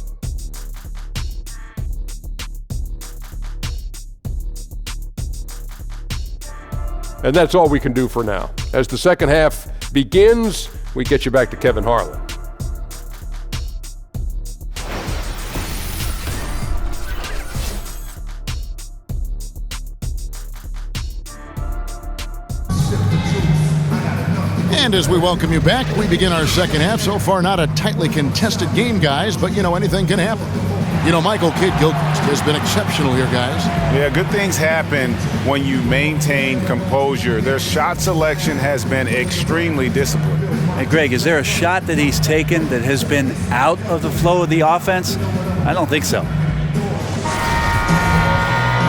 And that's all we can do for now. As the second half begins, we get you back to Kevin Harlan. And as we welcome you back, we begin our second half. So far, not a tightly contested game, guys, but, anything can happen. Michael Kidd-Gilchrist has been exceptional here, guys. Yeah, good things happen when you maintain composure. Their shot selection has been extremely disciplined. Hey, Greg, is there a shot that he's taken that has been out of the flow of the offense? I don't think so.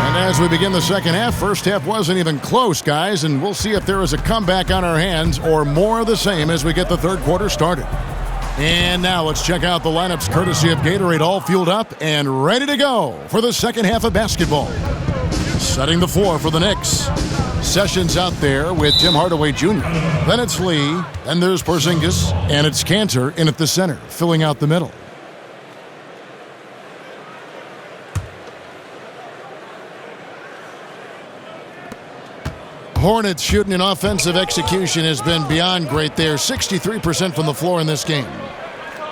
And as we begin the second half, first half wasn't even close, guys, and we'll see if there is a comeback on our hands or more of the same as we get the third quarter started. And now let's check out the lineups courtesy of Gatorade, all fueled up and ready to go for the second half of basketball. Setting the floor for the Knicks. Sessions out there with Tim Hardaway Jr. Then it's Lee, then there's Porzingis, and it's Cantor in at the center, filling out the middle. Hornets shooting and offensive execution has been beyond great there. 63% from the floor in this game.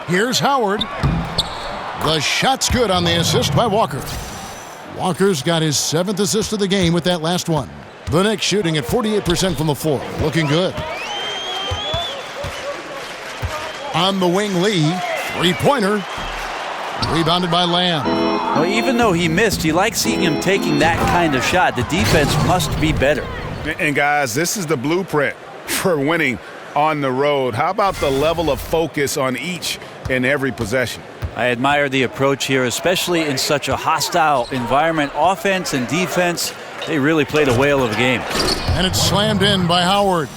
Here's Howard. The shot's good on the assist by Walker. Walker's got his 7th assist of the game with that last one. The Knicks shooting at 48% from the floor. Looking good. On the wing, Lee. Three-pointer. Rebounded by Lamb. Well, even though he missed, you like seeing him taking that kind of shot. The defense must be better. And guys, this is the blueprint for winning on the road. How about the level of focus on each and every possession? I admire the approach here, especially in such a hostile environment. Offense and defense, they really played a whale of a game. And it's slammed in by Howard.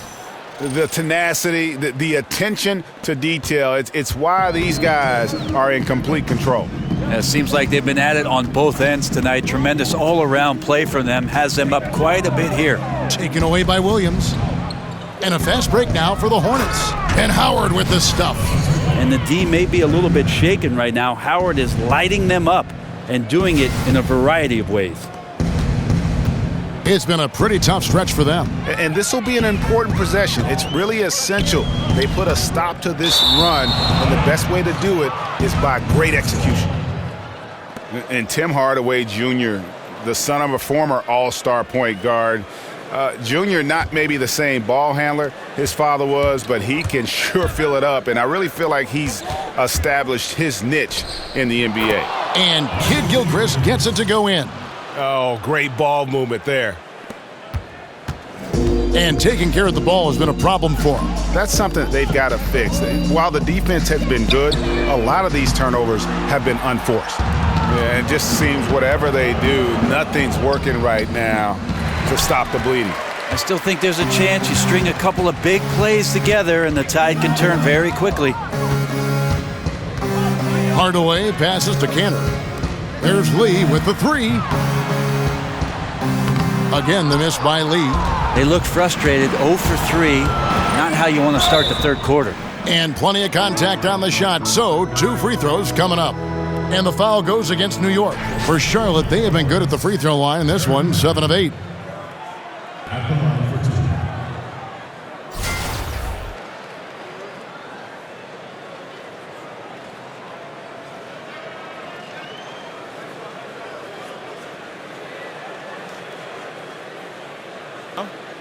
The tenacity, the attention to detail, it's why these guys are in complete control. It seems like they've been at it on both ends tonight. Tremendous all-around play from them. Has them up quite a bit here. Taken away by Williams. And a fast break now for the Hornets. And Howard with the stuff. And the D may be a little bit shaken right now. Howard is lighting them up and doing it in a variety of ways. It's been a pretty tough stretch for them. And this will be an important possession. It's really essential. They put a stop to this run, and the best way to do it is by great execution. And Tim Hardaway Jr., the son of a former all-star point guard. Jr. not maybe the same ball handler his father was, but he can sure fill it up. And I really feel like he's established his niche in the NBA. And Kidd-Gilchrist gets it to go in. Oh, great ball movement there. And taking care of the ball has been a problem for them. That's something they've got to fix. While the defense has been good, a lot of these turnovers have been unforced. Yeah, it just seems whatever they do, nothing's working right now to stop the bleeding. I still think there's a chance you string a couple of big plays together and the tide can turn very quickly. Hardaway passes to Cantor. There's Lee with the three. Again, the miss by Lee. They look frustrated, 0 for 3. Not how you want to start the third quarter. And plenty of contact on the shot, so 2 free throws coming up. And the foul goes against New York. For Charlotte, they have been good at the free throw line. This one, 7 of 8. At the line for 2.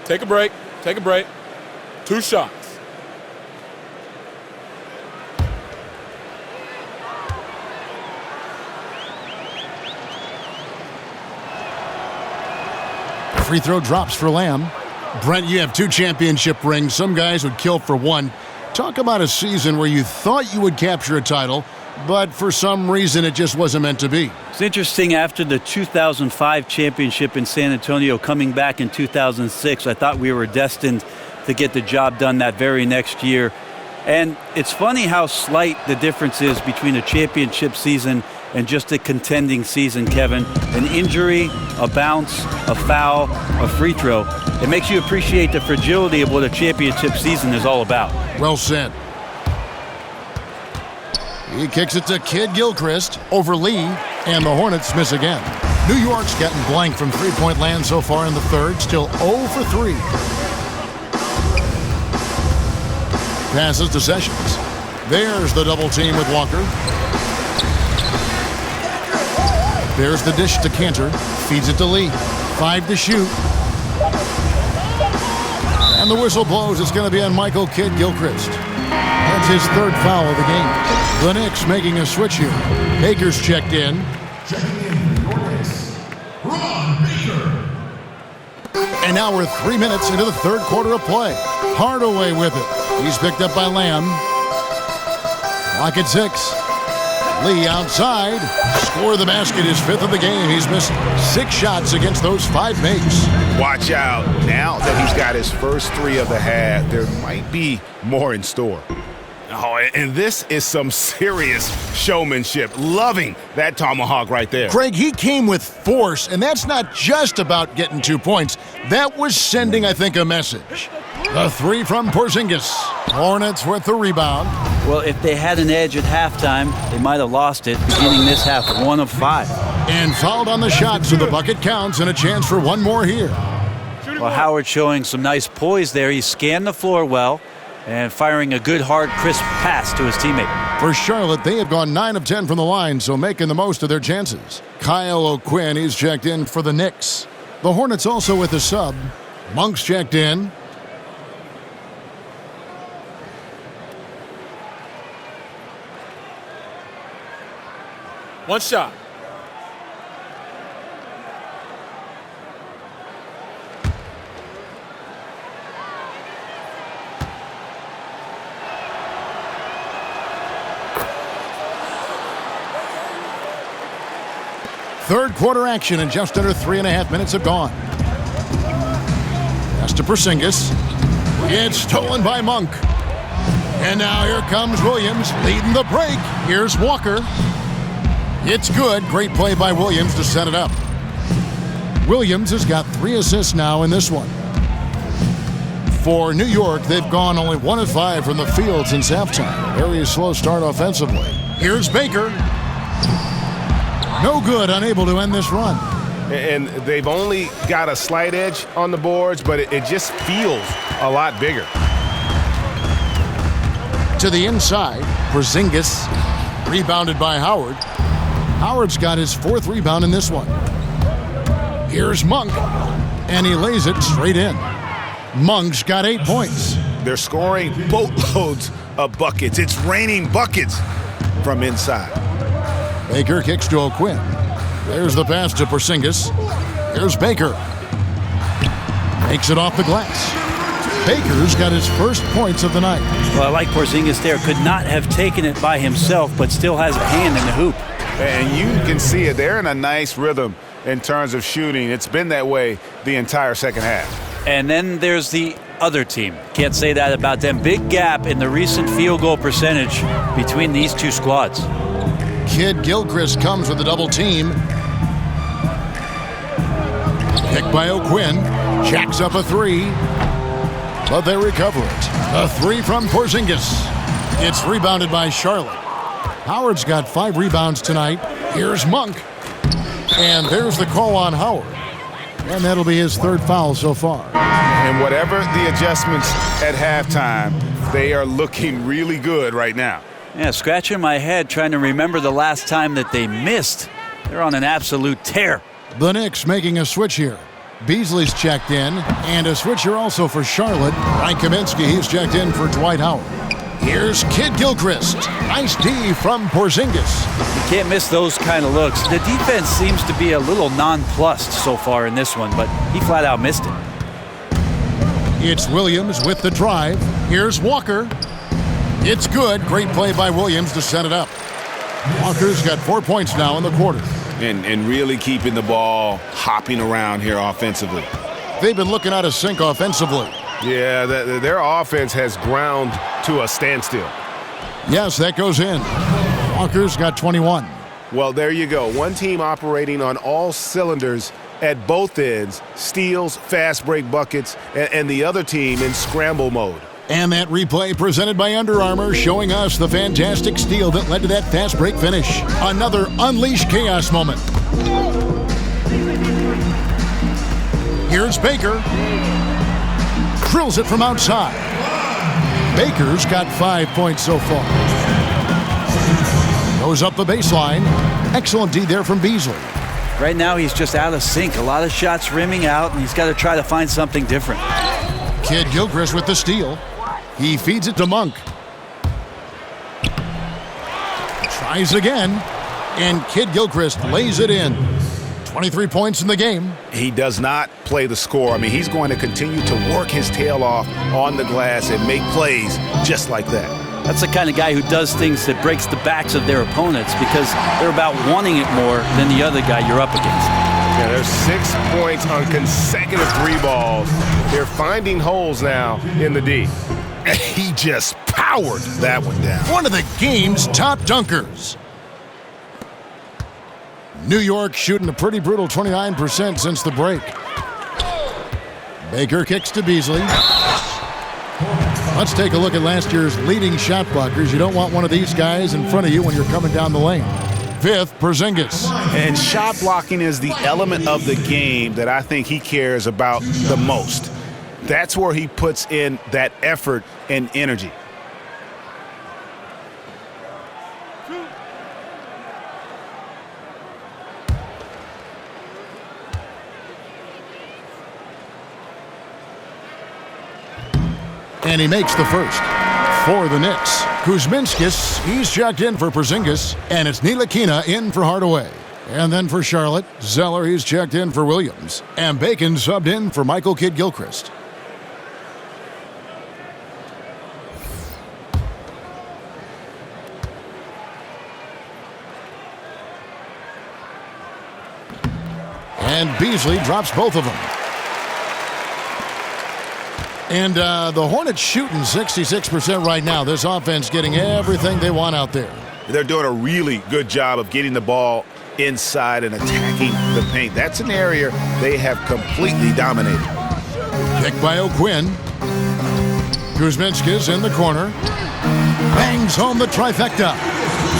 Take a break. Take a break. 2 shots. Free throw drops for Lamb. Brent, you have 2 championship rings. Some guys would kill for 1. Talk about a season where you thought you would capture a title, but for some reason it just wasn't meant to be. It's interesting, after the 2005 championship in San Antonio, coming back in 2006, I thought we were destined to get the job done that very next year. And it's funny how slight the difference is between a championship season and just a contending season, Kevin. An injury, a bounce, a foul, a free throw. It makes you appreciate the fragility of what a championship season is all about. Well said. He kicks it to Kid Gilchrist over Lee, and the Hornets miss again. New York's gotten blank from three-point land so far in the third, still 0 for 3. Passes to Sessions. There's the double team with Walker. There's the dish to Cantor. Feeds it to Lee. 5 to shoot. And the whistle blows. It's going to be on Michael Kidd Gilchrist. That's his third foul of the game. The Knicks making a switch here. Baker's checked in. Checking in for your Knicks, Ron Baker. And now we're 3 minutes into the third quarter of play. Hardaway with it. He's picked up by Lamb. Clock at 6. Lee outside. Score the basket, his 5th of the game. He's missed 6 shots against those 5 makes. Watch out. Now that he's got his first 3 of the half, there might be more in store. Oh, and this is some serious showmanship. Loving that tomahawk right there. Craig, he came with force, and that's not just about getting 2 points. That was sending, I think, a message. The 3 from Porzingis. Hornets with the rebound. Well, if they had an edge at halftime, they might have lost it, beginning this half 1 of 5. And fouled on the shot, so the bucket counts, and a chance for one more here. Well, Howard showing some nice poise there. He scanned the floor well and firing a good, hard, crisp pass to his teammate. For Charlotte, they have gone 9 of 10 from the line, so making the most of their chances. Kyle O'Quinn, he's checked in for the Knicks. The Hornets also with a sub. Monk's checked in. One shot. Third quarter action, and just under 3.5 minutes have gone. Pass to Porzingis. It's stolen by Monk. And now here comes Williams leading the break. Here's Walker. It's good. Great play by Williams to set it up. Williams has got 3 assists now in this one. For New York, they've gone only 1 of 5 from the field since halftime. Very slow start offensively. Here's Baker. No good, unable to end this run. And they've only got a slight edge on the boards, but it just feels a lot bigger. To the inside, Porzingis, rebounded by Howard. Howard's got his 4th rebound in this one. Here's Monk, and he lays it straight in. Monk's got 8 points. They're scoring boatloads of buckets. It's raining buckets from inside. Baker kicks to O'Quinn. There's the pass to Porzingis. Here's Baker. Makes it off the glass. Baker's got his first points of the night. Well, I like Porzingis there. Could not have taken it by himself, but still has a hand in the hoop. And you can see it. They're in a nice rhythm in terms of shooting. It's been that way the entire second half. And then there's the other team. Can't say that about them. Big gap in the recent field goal percentage between these two squads. Kid Gilchrist comes with a double team. Picked by O'Quinn. Jacks up a 3. But they recover it. A 3 from Porzingis. It's rebounded by Charlotte. Howard's got 5 rebounds tonight. Here's Monk. And there's the call on Howard. And that'll be his 3rd foul so far. And whatever the adjustments at halftime, they are looking really good right now. Yeah, scratching my head trying to remember the last time that they missed. They're on an absolute tear. The Knicks making a switch here. Beasley's checked in, and a switch here also for Charlotte. Mike Kaminsky, he's checked in for Dwight Howard. Here's Kid Gilchrist. Nice D from Porzingis. You can't miss those kind of looks. The defense seems to be a little nonplussed so far in this one, but he flat out missed it. It's Williams with the drive. Here's Walker. It's good. Great play by Williams to set it up. Walker's got 4 points now in the quarter. And really keeping the ball hopping around here offensively. They've been looking out of sync offensively. Yeah, their offense has ground to a standstill. Yes, that goes in. Walker's got 21. Well, there you go. One team operating on all cylinders at both ends, steals, fast break buckets, and the other team in scramble mode. And that replay presented by Under Armour showing us the fantastic steal that led to that fast break finish. Another unleashed chaos moment. Here's Baker. Drills it from outside. Baker's got 5 points so far. Goes up the baseline. Excellent D there from Beasley. Right now he's just out of sync. A lot of shots rimming out, and he's got to try to find something different. Kid Gilchrist with the steal. He feeds it to Monk. Tries again, and Kid Gilchrist lays it in. 23 points in the game. He does not play the score. I mean, he's going to continue to work his tail off on the glass and make plays just like that. That's the kind of guy who does things that breaks the backs of their opponents because they're about wanting it more than the other guy you're up against. Yeah, there's 6 points on consecutive 3 balls. They're finding holes now in the D. He just powered that one down. One of the game's top dunkers. New York shooting a pretty brutal 29% since the break. Baker kicks to Beasley. Let's take a look at last year's leading shot blockers. You don't want one of these guys in front of you when you're coming down the lane. 5th, Porzingis. And shot blocking is the element of the game that I think he cares about the most. That's where he puts in that effort and energy. And he makes the first for the Knicks. Kuzminskis, he's checked in for Porzingis, and it's Ntilikina in for Hardaway. And then for Charlotte, Zeller, he's checked in for Williams. And Bacon subbed in for Michael Kidd-Gilchrist. And Beasley drops both of them. And the Hornets shooting 66% right now. This offense getting everything they want out there. They're doing a really good job of getting the ball inside and attacking the paint. That's an area they have completely dominated. Kick by O'Quinn. Kuzminskis in the corner. Bangs home the trifecta.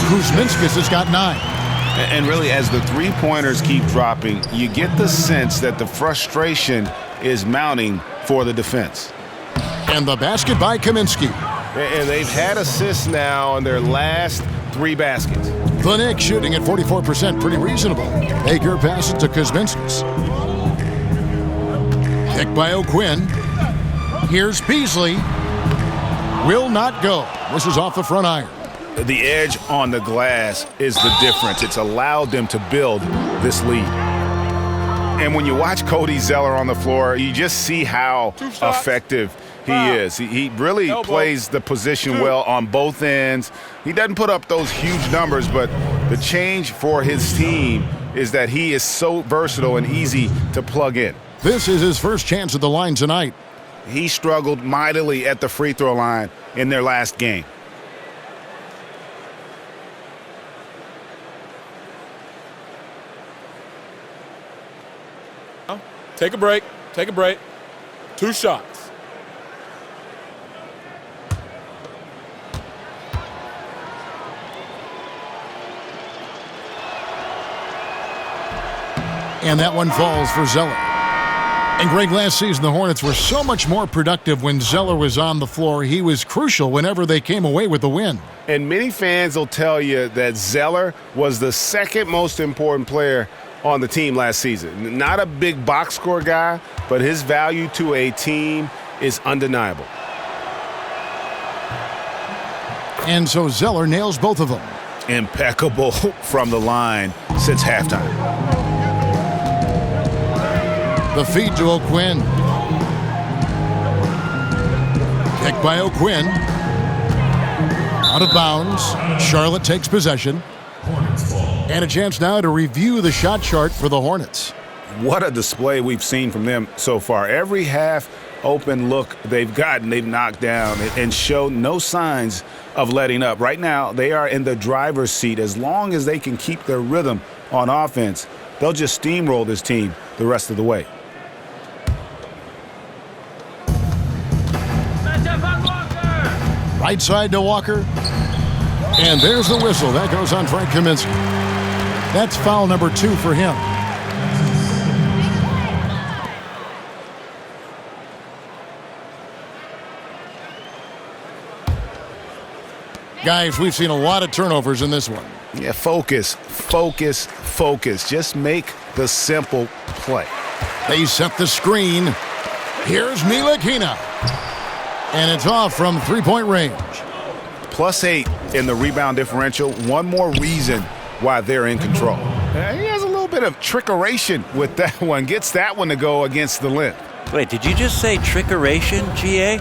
Kuzminskis has got 9. And really, as the three-pointers keep dropping, you get the sense that the frustration is mounting for the defense. And the basket by Kaminsky. And they've had assists now on their last 3 baskets. The Knicks shooting at 44%, pretty reasonable. Baker passes to Kuzminskis. Kick by O'Quinn. Here's Beasley. Will not go. This is off the front iron. The edge on the glass is the difference. It's allowed them to build this lead. And when you watch Cody Zeller on the floor, you just see how effective he is. He really plays the position well on both ends. He doesn't put up those huge numbers, but the change for his team is that he is so versatile and easy to plug in. This is his first chance at the line tonight. He struggled mightily at the free throw line in their last game. Take a break. Take a break. 2 shots. And that one falls for Zeller. And Greg, last season the Hornets were so much more productive when Zeller was on the floor. He was crucial whenever they came away with the win. And many fans will tell you that Zeller was the second most important player on the team last season. Not a big box score guy, but his value to a team is undeniable. And so Zeller nails both of them. Impeccable from the line since halftime. The feed to O'Quinn. Kick by O'Quinn. Out of bounds. Charlotte takes possession. And a chance now to review the shot chart for the Hornets. What a display we've seen from them so far. Every half open look they've gotten, they've knocked down and show no signs of letting up. Right now, they are in the driver's seat. As long as they can keep their rhythm on offense, they'll just steamroll this team the rest of the way. Right side to Walker. And there's the whistle. That goes on Frank Kaminsky. That's foul number 2 for him. Guys, we've seen a lot of turnovers in this one. Yeah, focus. Just make the simple play. They set the screen. Here's Ntilikina. And it's off from three-point range. +8 in the rebound differential. One more reason why they're in control. He has a little bit of trickeration with that one. Gets that one to go against the length. Wait, did you just say trickeration, GA?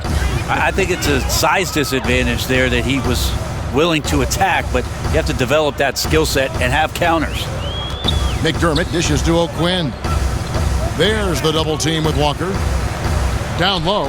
I think it's a size disadvantage there that he was willing to attack, but you have to develop that skill set and have counters. McDermott dishes to O'Quinn. There's the double team with Walker. Down low.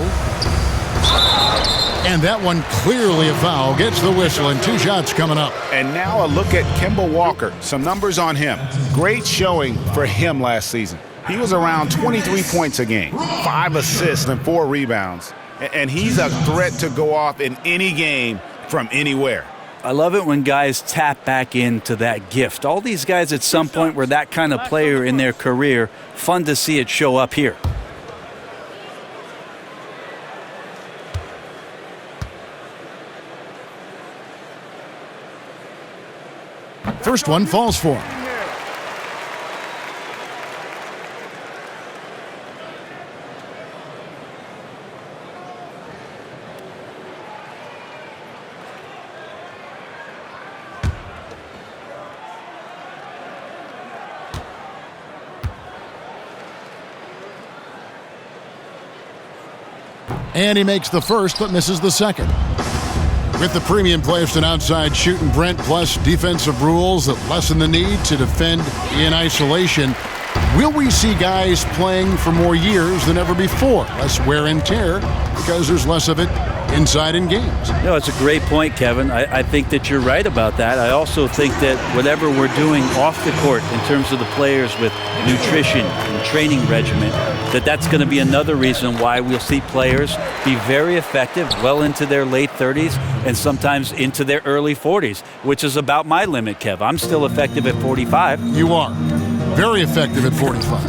And that one clearly a foul. Gets the whistle and 2 shots coming up. And now a look at Kemba Walker. Some numbers on him. Great showing for him last season. He was around 23 points a game, 5 assists and 4 rebounds. And he's a threat to go off in any game from anywhere. I love it when guys tap back into that gift. All these guys at some point were that kind of player in their career. Fun to see it show up here. First one falls for him. And he makes the first, but misses the second. With the premium placed and outside shooting Brent, plus defensive rules that lessen the need to defend in isolation, will we see guys playing for more years than ever before? Less wear and tear because there's less of it inside in games. No, it's a great point, Kevin. I think that you're right about that. I also think that whatever we're doing off the court in terms of the players with nutrition and training regimen, that's going to be another reason why we'll see players be very effective well into their late 30s and sometimes into their early 40s, which is about my limit, Kev. I'm still effective at 45. You are. Very effective at 45.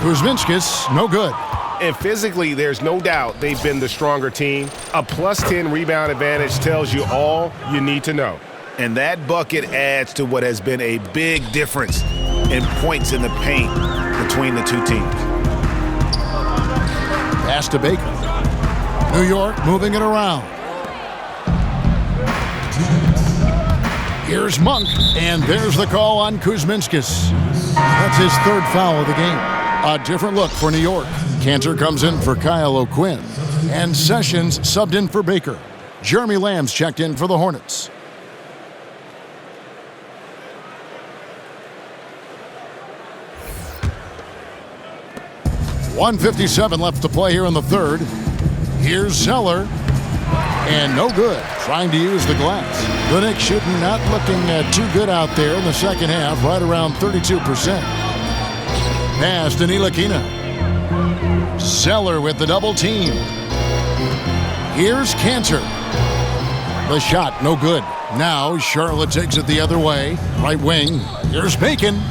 Kuzminskis, no good. And physically, there's no doubt they've been the stronger team. A +10 rebound advantage tells you all you need to know. And that bucket adds to what has been a big difference in points in the paint between the two teams. Pass to Baker. New York moving it around. Here's Monk, and there's the call on Kuzminskis. That's his 3rd foul of the game. A different look for New York. Cantor comes in for Kyle O'Quinn, and Sessions subbed in for Baker. Jeremy Lamb's checked in for the Hornets. .157 left to play here in the 3rd. Here's Zeller. And no good. Trying to use the glass. The Knicks shooting not looking too good out there in the second half. Right around 32%. Pass to Ntilikina. Zeller with the double team. Here's Cantor. The shot, no good. Now Charlotte takes it the other way. Right wing. Here's Bacon.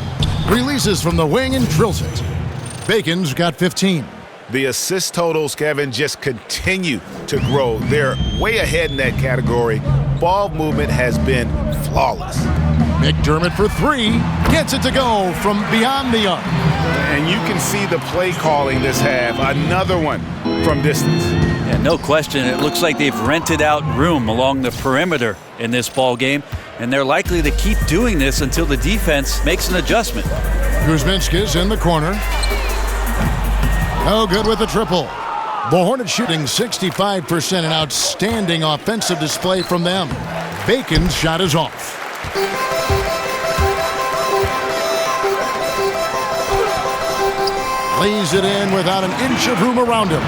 Releases from the wing and drills it. Bacon's got 15. The assist totals, Kevin, just continue to grow. They're way ahead in that category. Ball movement has been flawless. McDermott for 3. Gets it to go from beyond the arc. And you can see the play calling this half. Another one from distance. Yeah, no question. It looks like they've rented out room along the perimeter in this ball game, and they're likely to keep doing this until the defense makes an adjustment. Kuzminskis in the corner. No good with the triple. The Hornets shooting 65%, an outstanding offensive display from them. Bacon's shot is off. Lays it in without an inch of room around him.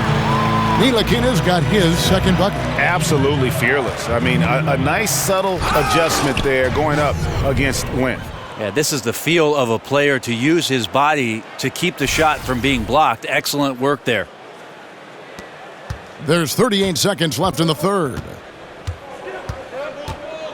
Ntilikina's got his second bucket. Absolutely fearless. I mean, a nice subtle adjustment there going up against Wynn. Yeah, this is the feel of a player to use his body to keep the shot from being blocked. Excellent work there. There's 38 seconds left in the third.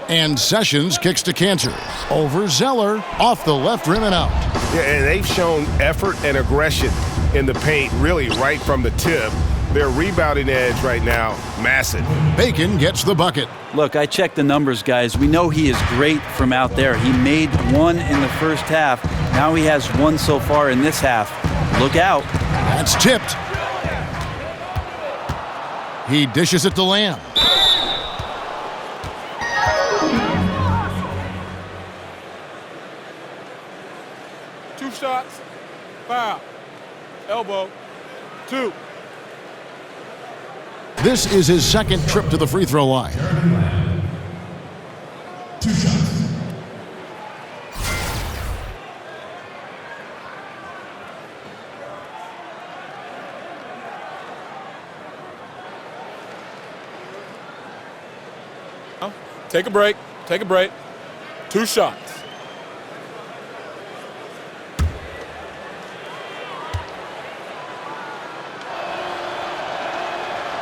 And Sessions kicks to Cantor. Over Zeller, off the left rim and out. Yeah, and they've shown effort and aggression in the paint, really right from the tip. Their rebounding edge right now, massive. Bacon gets the bucket. Look, I checked the numbers, guys. We know he is great from out there. He made one in the first half. Now he has one so far in this half. Look out. That's tipped. He dishes it to Lamb. Two shots. Foul. Elbow. Two. This is his second trip to the free throw line. Two shots. Take a break. Take a break. Two shots.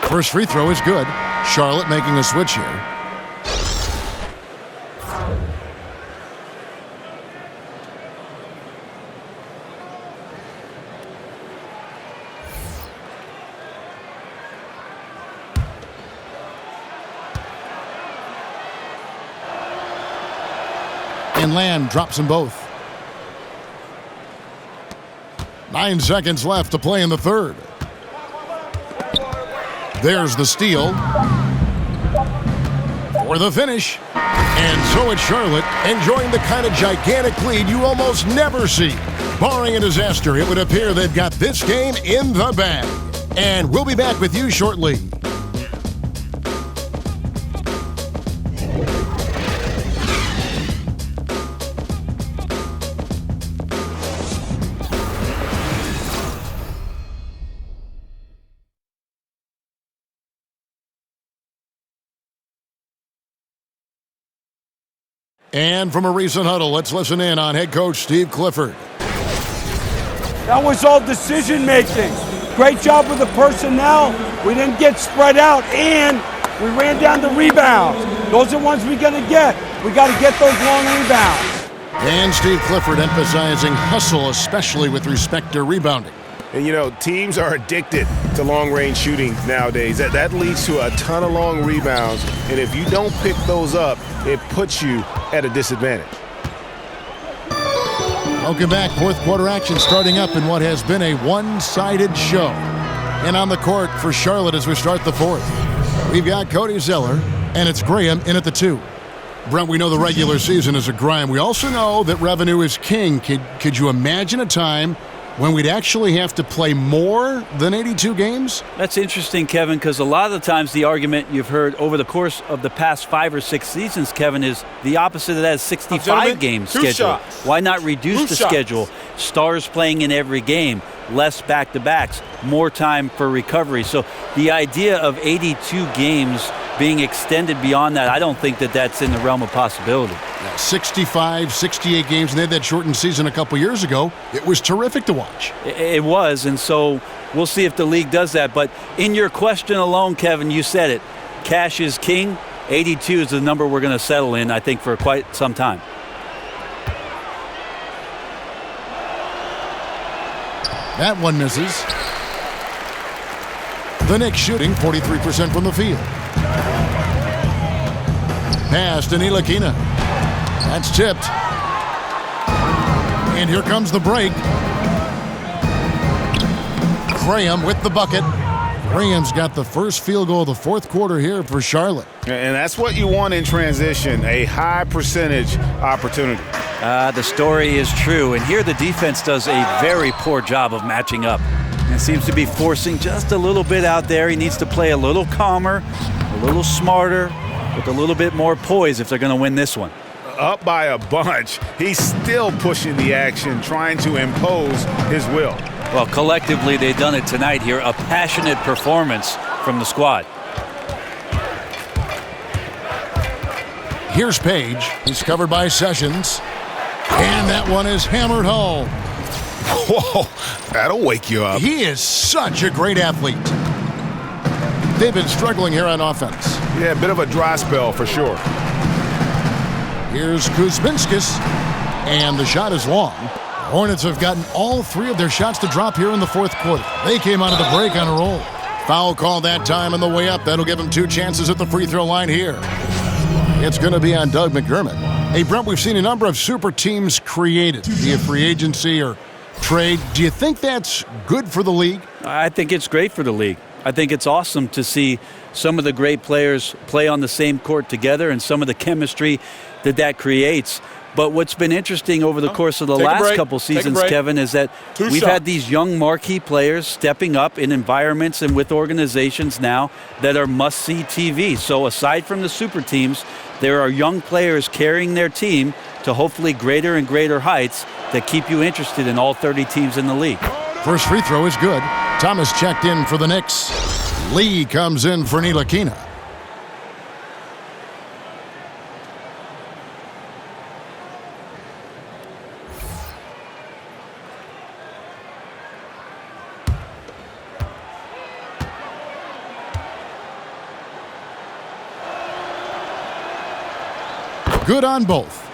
First free throw is good. Charlotte making a switch here. And Lamb drops them both. 9 seconds left to play in the third. There's the steal for the finish. And so it's Charlotte enjoying the kind of gigantic lead you almost never see. Barring a disaster, it would appear they've got this game in the bag. And we'll be back with you shortly. And from a recent huddle, let's listen in on head coach Steve Clifford. That was all decision making. Great job with the personnel. We didn't get spread out, and we ran down the rebounds. Those are ones we're going to get. We got to get those long rebounds. And Steve Clifford emphasizing hustle, especially with respect to rebounding. And, you know, teams are addicted to long-range shooting nowadays. That leads to a ton of long rebounds, and if you don't pick those up, it puts you at a disadvantage. Welcome back. Fourth quarter action starting up in what has been a one-sided show. And on the court for Charlotte as we start the fourth, we've got Cody Zeller, and it's Graham in at the 2. Brent, we know the regular season is a grind. We also know that revenue is king. Could you imagine a time when we'd actually have to play more than 82 games? That's interesting, Kevin, because a lot of the times the argument you've heard over the course of the past 5 or 6 seasons, Kevin, is the opposite of that 65-game schedule. Why not reduce the schedule? Stars playing in every game, less back-to-backs, more time for recovery. So the idea of 82 games being extended beyond that, I don't think that that's in the realm of possibility. 65, 68 games, and they had that shortened season a couple years ago. It was terrific to watch. It was, and so we'll see if the league does that. But in your question alone, Kevin, you said it. Cash is king. 82 is the number we're going to settle in, I think, for quite some time. That one misses. The Knicks shooting 43% from the field. Pass to Ntilikina. That's tipped. And here comes the break. Graham with the bucket. Graham's got the first field goal of the fourth quarter here for Charlotte. And that's what you want in transition, a high percentage opportunity. The story is true, and here the defense does a very poor job of matching up. And seems to be forcing just a little bit out there. He needs to play a little calmer, a little smarter, with a little bit more poise if they're going to win this one. up by a bunch, he's still pushing the action, trying to impose his will. Well, collectively, they've done it tonight here. A passionate performance from the squad. Here's Page. He's covered by Sessions. And that one is hammered home. Whoa, that'll wake you up. He is such a great athlete. They've been struggling here on offense. Yeah, a bit of a dry spell for sure. Here's Kuzminskis, and the shot is long. The Hornets have gotten all three of their shots to drop here in the fourth quarter. They came out of the break on a roll. Foul call that time on the way up. That'll give them 2 chances at the free throw line here. It's going to be on Doug McDermott. Hey, Brent, we've seen a number of super teams created via free agency or trade. Do you think that's good for the league? I think it's great for the league. I think it's awesome to see some of the great players play on the same court together and some of the chemistry that creates. But what's been interesting over the course of the last couple seasons, Kevin, is that we've had these young marquee players stepping up in environments and with organizations now that are must-see TV. So aside from the super teams, there are young players carrying their team to hopefully greater and greater heights that keep you interested in all 30 teams in the league. First free throw is good. Thomas checked in for the Knicks. Lee comes in for Ntilikina. Good on both.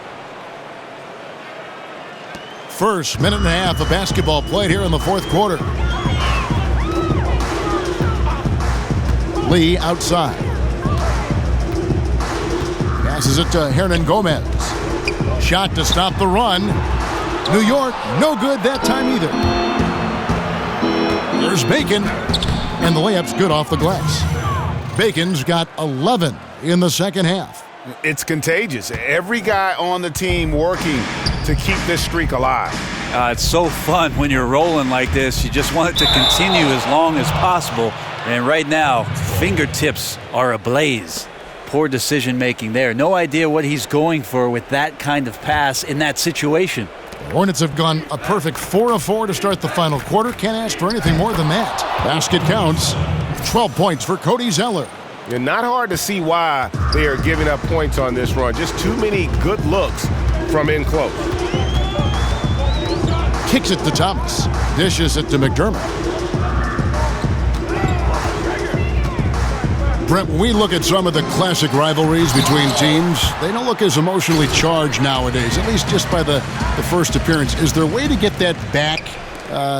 First minute and a half of basketball played here in the fourth quarter. Lee outside. Passes it to Hernan Gomez. Shot to stop the run. New York, no good that time either. There's Bacon, and the layup's good off the glass. Bacon's got 11 in the second half. It's contagious. Every guy on the team working to keep this streak alive. It's so fun when you're rolling like this. You just want it to continue as long as possible. And right now, fingertips are ablaze. Poor decision making there. No idea what he's going for with that kind of pass in that situation. The Hornets have gone a perfect 4 of 4 to start the final quarter. Can't ask for anything more than that. Basket counts. 12 points for Cody Zeller. And not hard to see why they are giving up points on this run. Just too many good looks from in close. Kicks it to Thomas. Dishes it to McDermott. Brent, when we look at some of the classic rivalries between teams, they don't look as emotionally charged nowadays, at least just by the first appearance. Is there a way to get that back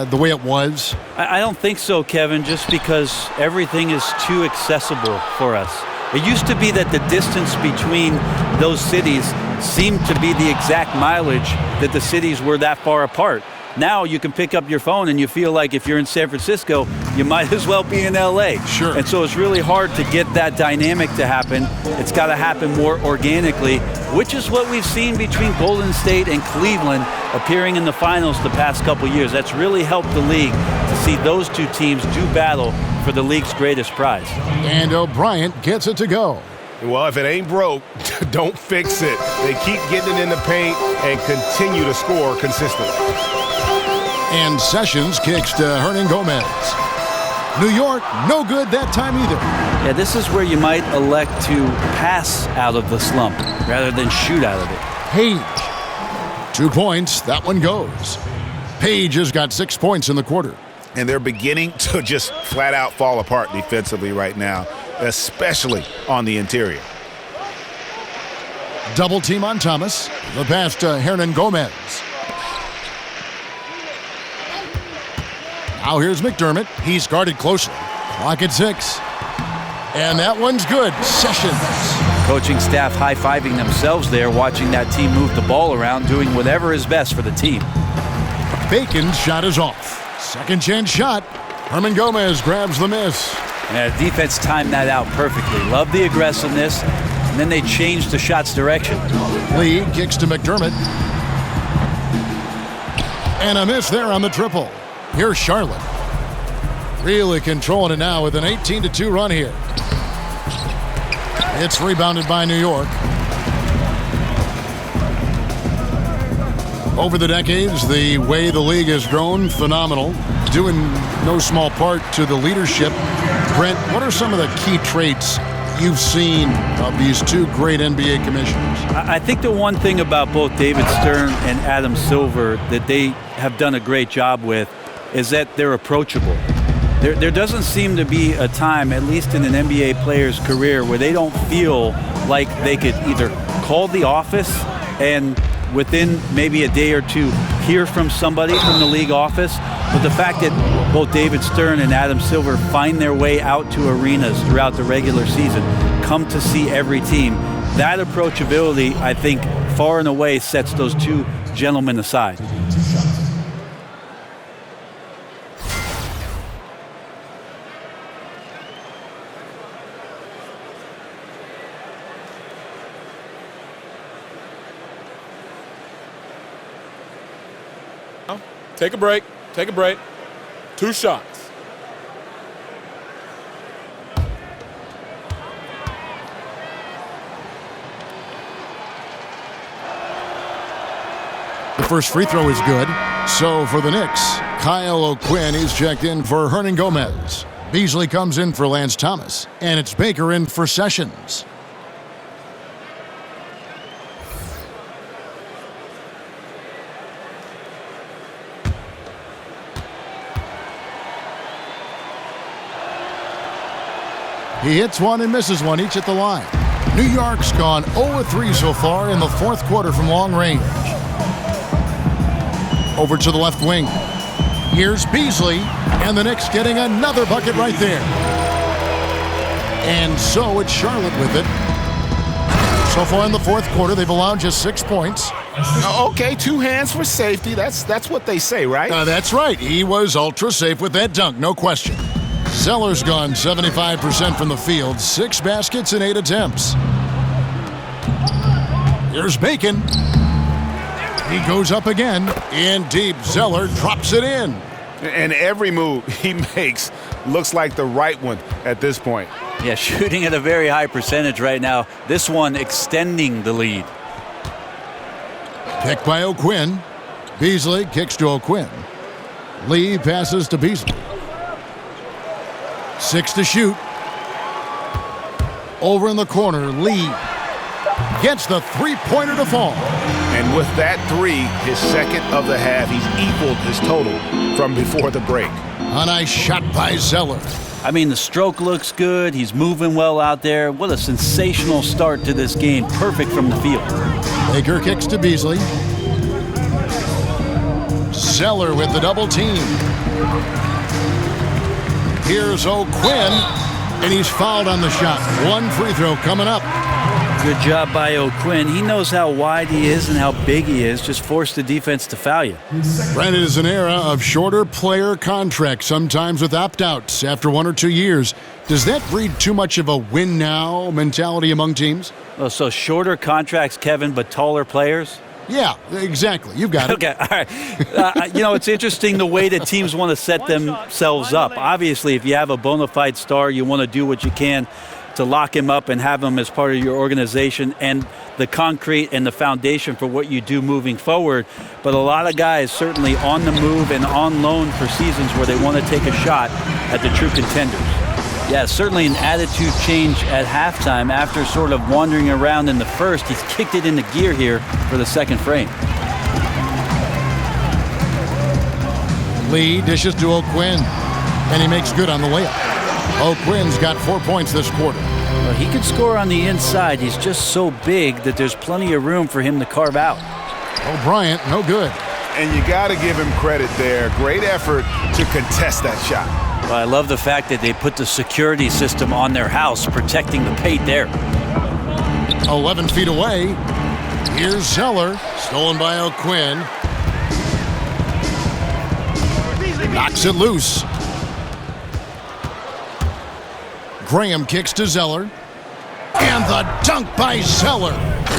the way it was? I don't think so, Kevin, just because everything is too accessible for us. It used to be that the distance between those cities seemed to be the exact mileage that the cities were that far apart. Now you can pick up your phone and you feel like if you're in San Francisco, you might as well be in LA. Sure. And so it's really hard to get that dynamic to happen. It's got to happen more organically, which is what we've seen between Golden State and Cleveland appearing in the finals the past couple years. That's really helped the league to see those two teams do battle for the league's greatest prize. And O'Brien gets it to go. Well, if it ain't broke, don't fix it. They keep getting it in the paint and continue to score consistently. And Sessions kicks to Hernan Gomez. New York, no good that time either. Yeah, this is where you might elect to pass out of the slump rather than shoot out of it. Page. 2 points. That one goes. Page has got 6 points in the quarter. And they're beginning to just flat out fall apart defensively right now, especially on the interior. Double team on Thomas. The pass to Hernan Gomez. Now here's McDermott. He's guarded closely. Clock at 6. And that one's good. Sessions. Coaching staff high-fiving themselves there, watching that team move the ball around, doing whatever is best for the team. Bacon's shot is off. Second chance shot. Hernan Gomez grabs the miss. Yeah, defense timed that out perfectly. Love the aggressiveness, and then they changed the shot's direction. Lee kicks to McDermott. And a miss there on the triple. Here's Charlotte. Really controlling it now with an 18-2 run here. It's rebounded by New York. Over the decades, the way the league has grown, phenomenal, due in no small part to the leadership. Brent, what are some of the key traits you've seen of these two great NBA commissioners? I think the one thing about both David Stern and Adam Silver that they have done a great job with is that they're approachable. There doesn't seem to be a time, at least in an NBA player's career, where they don't feel like they could either call the office and within maybe a day or two hear from somebody from the league office. But the fact that both David Stern and Adam Silver find their way out to arenas throughout the regular season, come to see every team, that approachability, I think, far and away sets those two gentlemen aside. Take a break. Take a break. 2 shots. The first free throw is good. So for the Knicks, Kyle O'Quinn is checked in for Hernan Gomez. Beasley comes in for Lance Thomas. And it's Baker in for Sessions. He hits one and misses one, each at the line. New York's gone 0-3 so far in the fourth quarter from long range. Over to the left wing. Here's Beasley, and the Knicks getting another bucket right there. And so it's Charlotte with it. So far in the fourth quarter, they've allowed just 6 points. Okay, 2 hands for safety. That's what they say, right? That's right. He was ultra safe with that dunk, no question. Zeller's gone 75% from the field, 6 baskets in 8 attempts. Here's Bacon. He goes up again, in deep. Zeller drops it in. And every move he makes looks like the right one at this point. Yeah, shooting at a very high percentage right now. This one extending the lead. Pick by O'Quinn. Beasley kicks to O'Quinn. Lee passes to Beasley. 6 to shoot. Over in the corner, Lee gets the three-pointer to fall. And with that 3, his second of the half, he's equaled his total from before the break. A nice shot by Zeller. I mean, the stroke looks good. He's moving well out there. What a sensational start to this game. Perfect from the field. Baker kicks to Beasley. Zeller with the double team. Here's O'Quinn, and he's fouled on the shot. 1 free throw coming up. Good job by O'Quinn. He knows how wide he is and how big he is. Just force the defense to foul you. Brent, it is an era of shorter player contracts, sometimes with opt-outs after 1 or 2 years. Does that breed too much of a win-now mentality among teams? Oh, so shorter contracts, Kevin, but taller players? Yeah, exactly. You've got it. Okay, all right. It's interesting the way that teams want to set themselves up. Obviously, if you have a bona fide star, you want to do what you can to lock him up and have him as part of your organization and the concrete and the foundation for what you do moving forward. But a lot of guys certainly on the move and on loan for seasons where they want to take a shot at the true contenders. Yeah, certainly an attitude change at halftime after sort of wandering around in the first. He's kicked it into gear here for the second frame. Lee dishes to O'Quinn, and he makes good on the layup. O'Quinn's got 4 points this quarter. Well, he can score on the inside. He's just so big that there's plenty of room for him to carve out. O'Bryant, no good. And you got to give him credit there. Great effort to contest that shot. Well, I love the fact that they put the security system on their house, protecting the paint there. 11 feet away. Here's Zeller, stolen by O'Quinn. Knocks it loose. Graham kicks to Zeller. And the dunk by Zeller.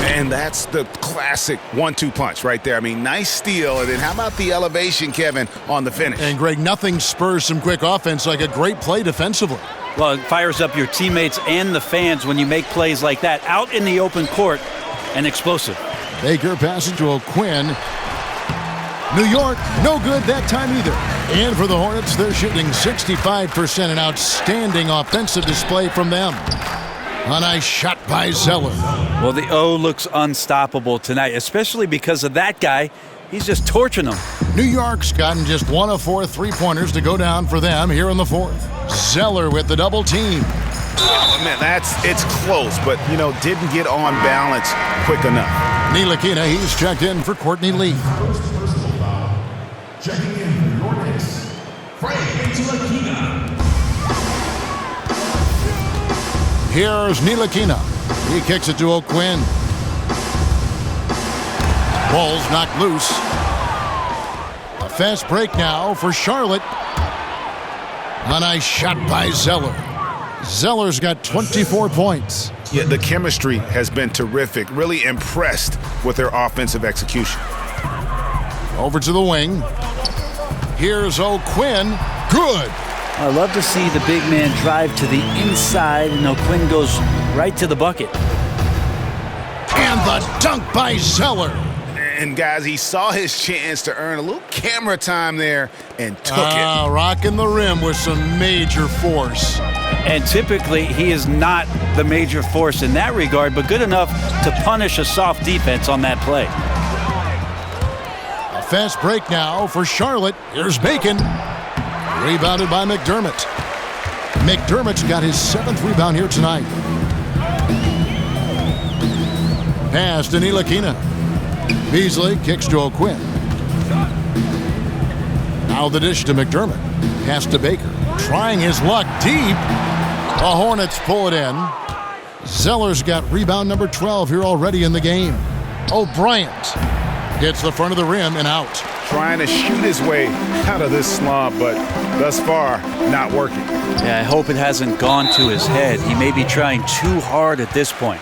And that's the classic 1-2 punch right there. I mean, nice steal. And then how about the elevation, Kevin, on the finish? And, Greg, nothing spurs some quick offense like a great play defensively. Well, it fires up your teammates and the fans when you make plays like that out in the open court and explosive. Baker passes to O'Quinn. New York, no good that time either. And for the Hornets, they're shooting 65%, an outstanding offensive display from them. A nice shot by Zeller. Well, the O looks unstoppable tonight, especially because of that guy. He's just torching them. New York's gotten just 1 of 4 three-pointers to go down for them here in the fourth. Zeller with the double team. Oh, man, it's close, but, didn't get on balance quick enough. Ntilikina, he's checked in for Courtney Lee. Checking in for your Knicks, Ntilikina. Here's Ntilikina. He kicks it to O'Quinn. Ball's knocked loose. A fast break now for Charlotte. A nice shot by Zeller. Zeller's got 24 points. Yeah, the chemistry has been terrific. Really impressed with their offensive execution. Over to the wing. Here's O'Quinn. Good. I love to see the big man drive to the inside, and O'Quinn goes right to the bucket. And the dunk by Zeller. And, guys, he saw his chance to earn a little camera time there and took it. Rocking the rim with some major force. And typically, he is not the major force in that regard, but good enough to punish a soft defense on that play. A fast break now for Charlotte. Here's Bacon. Rebounded by McDermott. McDermott's got his 7th rebound here tonight. Pass to Ntilikina. Beasley kicks to O'Quinn. Now the dish to McDermott. Pass to Baker. Trying his luck deep. The Hornets pull it in. Zeller's got rebound number 12 here already in the game. O'Bryant hits the front of the rim and out. Trying to shoot his way out of this slump, but thus far, not working. Yeah, I hope it hasn't gone to his head. He may be trying too hard at this point.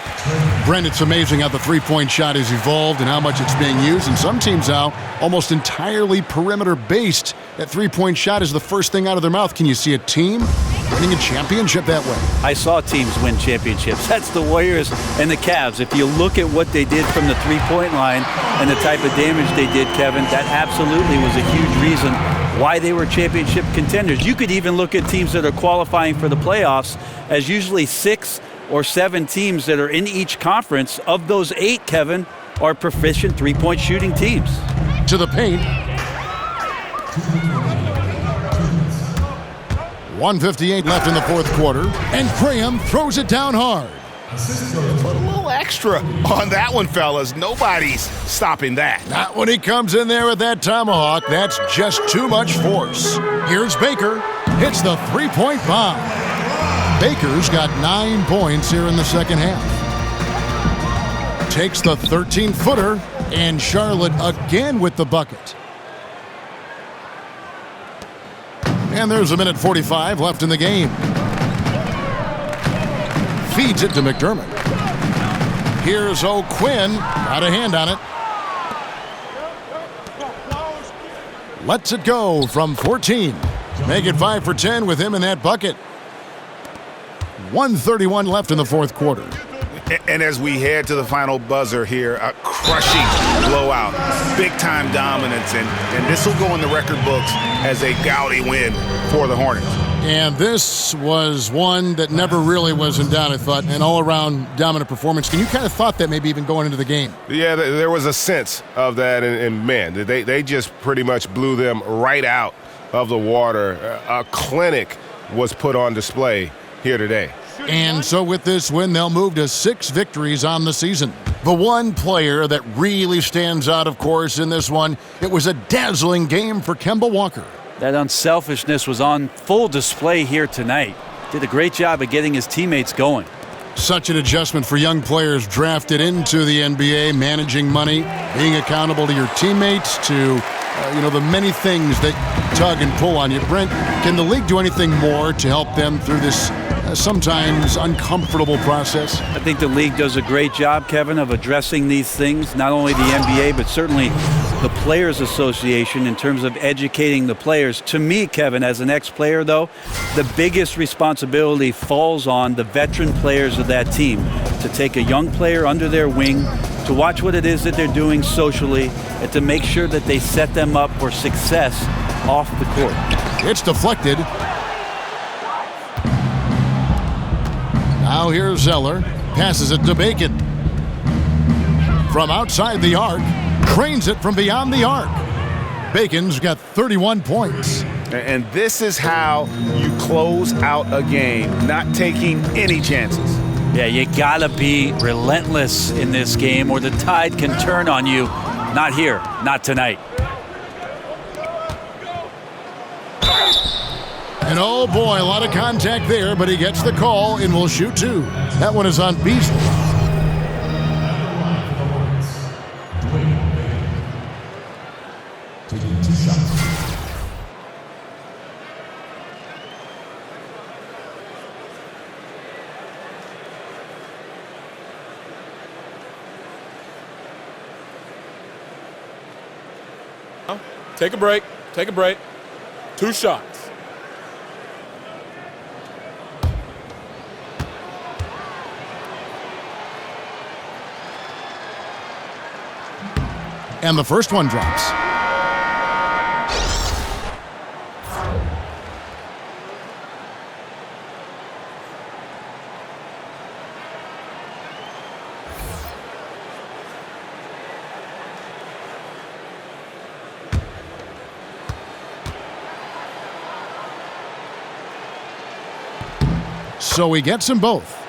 Brent, it's amazing how the three-point shot has evolved and how much it's being used. And some teams now, almost entirely perimeter-based. That three-point shot is the first thing out of their mouth. Can you see a team winning a championship that way? I saw teams win championships. That's the Warriors and the Cavs. If you look at what they did from the three-point line and the type of damage they did, Kevin, that absolutely was a huge reason why they were championship contenders. You could even look at teams that are qualifying for the playoffs as usually 6 or 7 teams that are in each conference. Of those 8, Kevin, are proficient three-point shooting teams. To the paint. 1:58 left in the fourth quarter, and Graham throws it down hard. Put a little extra on that one, fellas. Nobody's stopping that. Not when he comes in there with that tomahawk. That's just too much force. Here's Baker. Hits the three-point bomb. Baker's got 9 points here in the second half. Takes the 13-footer, and Charlotte again with the bucket. And there's a minute 45 left in the game. Feeds it to McDermott. Here's O'Quinn. Got a hand on it. Lets it go from 14. Make it 5 for 10 with him in that bucket. 1:31 left in the fourth quarter. And as we head to the final buzzer here, a crushing blowout, big-time dominance, and this will go in the record books as a gaudy win for the Hornets. And this was one that never really was in doubt, I thought, an all-around dominant performance. And you kind of thought that maybe even going into the game. Yeah, there was a sense of that, and man, they just pretty much blew them right out of the water. A clinic was put on display here today. And so with this win, they'll move to 6 victories on the season. The one player that really stands out, of course, in this one, it was a dazzling game for Kemba Walker. That unselfishness was on full display here tonight. Did a great job of getting his teammates going. Such an adjustment for young players drafted into the NBA, managing money, being accountable to your teammates, to the many things that tug and pull on you. Brent, can the league do anything more to help them through this sometimes uncomfortable process? I think the league does a great job, Kevin, of addressing these things, not only the NBA, but certainly the Players Association in terms of educating the players. To me, Kevin, as an ex-player, though, the biggest responsibility falls on the veteran players of that team to take a young player under their wing, to watch what it is that they're doing socially and to make sure that they set them up for success off the court. It's deflected. Now here's Zeller. Passes it to Bacon. From outside the arc. Trains it from beyond the arc. Bacon's got 31 points. And this is how you close out a game, not taking any chances. Yeah, you gotta be relentless in this game or the tide can turn on you. Not here, not tonight. And oh boy, a lot of contact there, but he gets the call and will shoot two. That one is on Beasley. Taking 2 shots. Take a break. Take a break. 2 shots. And the first one drops. So he gets them both.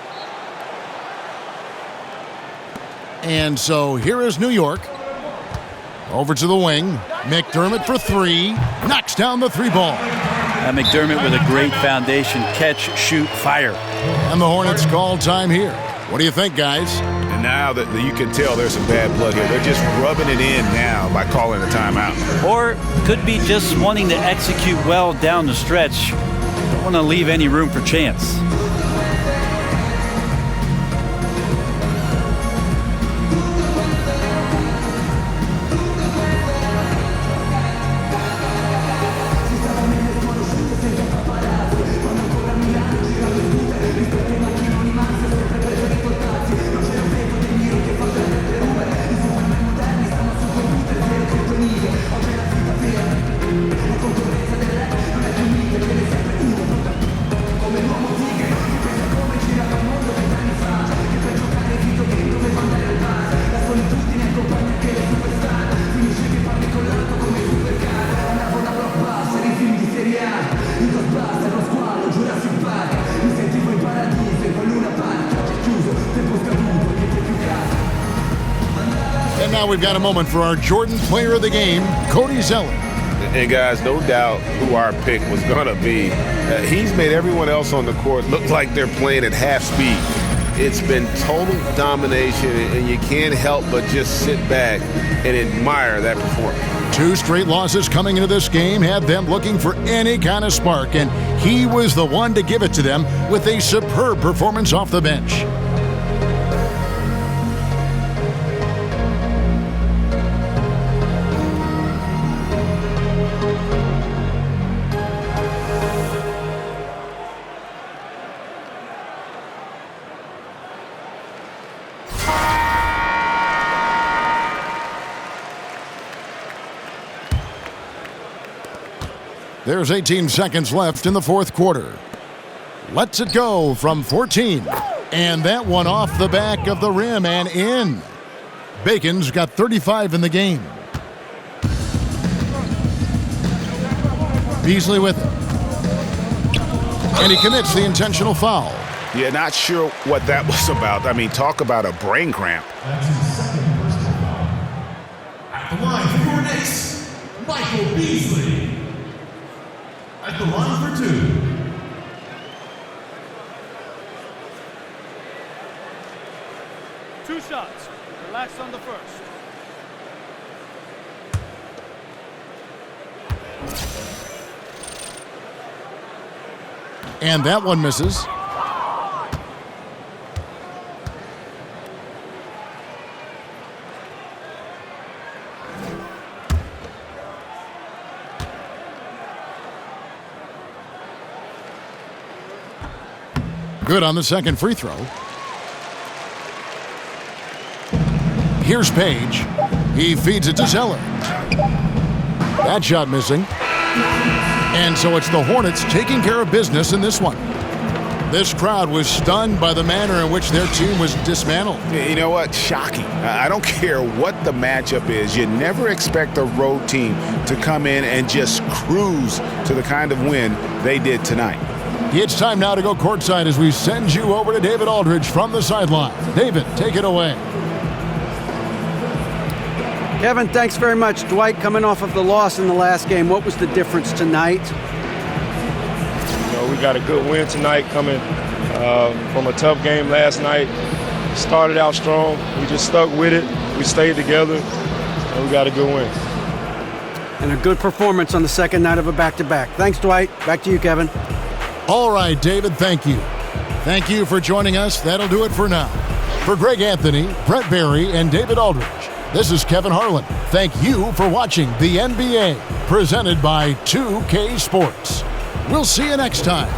And so here is New York. Over to the wing. McDermott for 3. Knocks down the 3-ball. McDermott with a great foundation. Catch, shoot, fire. And the Hornets call time here. What do you think, guys? And now that you can tell there's some bad blood here. They're just rubbing it in now by calling a timeout. Or could be just wanting to execute well down the stretch. Don't want to leave any room for chance. Now we've got a moment for our Jordan Player of the Game, Cody Zeller. And guys, no doubt who our pick was going to be. He's made everyone else on the court look like they're playing at half speed. It's been total domination, and you can't help but just sit back and admire that performance. 2 straight losses coming into this game had them looking for any kind of spark, and he was the one to give it to them with a superb performance off the bench. There's 18 seconds left in the fourth quarter. Lets it go from 14. And that one off the back of the rim and in. Bacon's got 35 in the game. Beasley with it. And he commits the intentional foul. Yeah, not sure what that was about. I mean, talk about a brain cramp. That's his second personal foul. At the line for your Knicks, Michael Beasley. At the line for 2. Two shots. Relax on the first. And that one misses. Good on the second free throw. Here's Page. He feeds it to Zeller. That shot missing. And so it's the Hornets taking care of business in this one. This crowd was stunned by the manner in which their team was dismantled. You know what? Shocking. I don't care what the matchup is. You never expect a road team to come in and just cruise to the kind of win they did tonight. It's time now to go courtside as we send you over to David Aldridge from the sideline. David, take it away. Kevin, thanks very much. Dwight, coming off of the loss in the last game, what was the difference tonight? We got a good win tonight coming from a tough game last night. Started out strong. We just stuck with it. We stayed together, and we got a good win. And a good performance on the second night of a back-to-back. Thanks, Dwight. Back to you, Kevin. All right, David, thank you. Thank you for joining us. That'll do it for now. For Greg Anthony, Brett Barry, and David Aldridge, this is Kevin Harlan. Thank you for watching the NBA, presented by 2K Sports. We'll see you next time.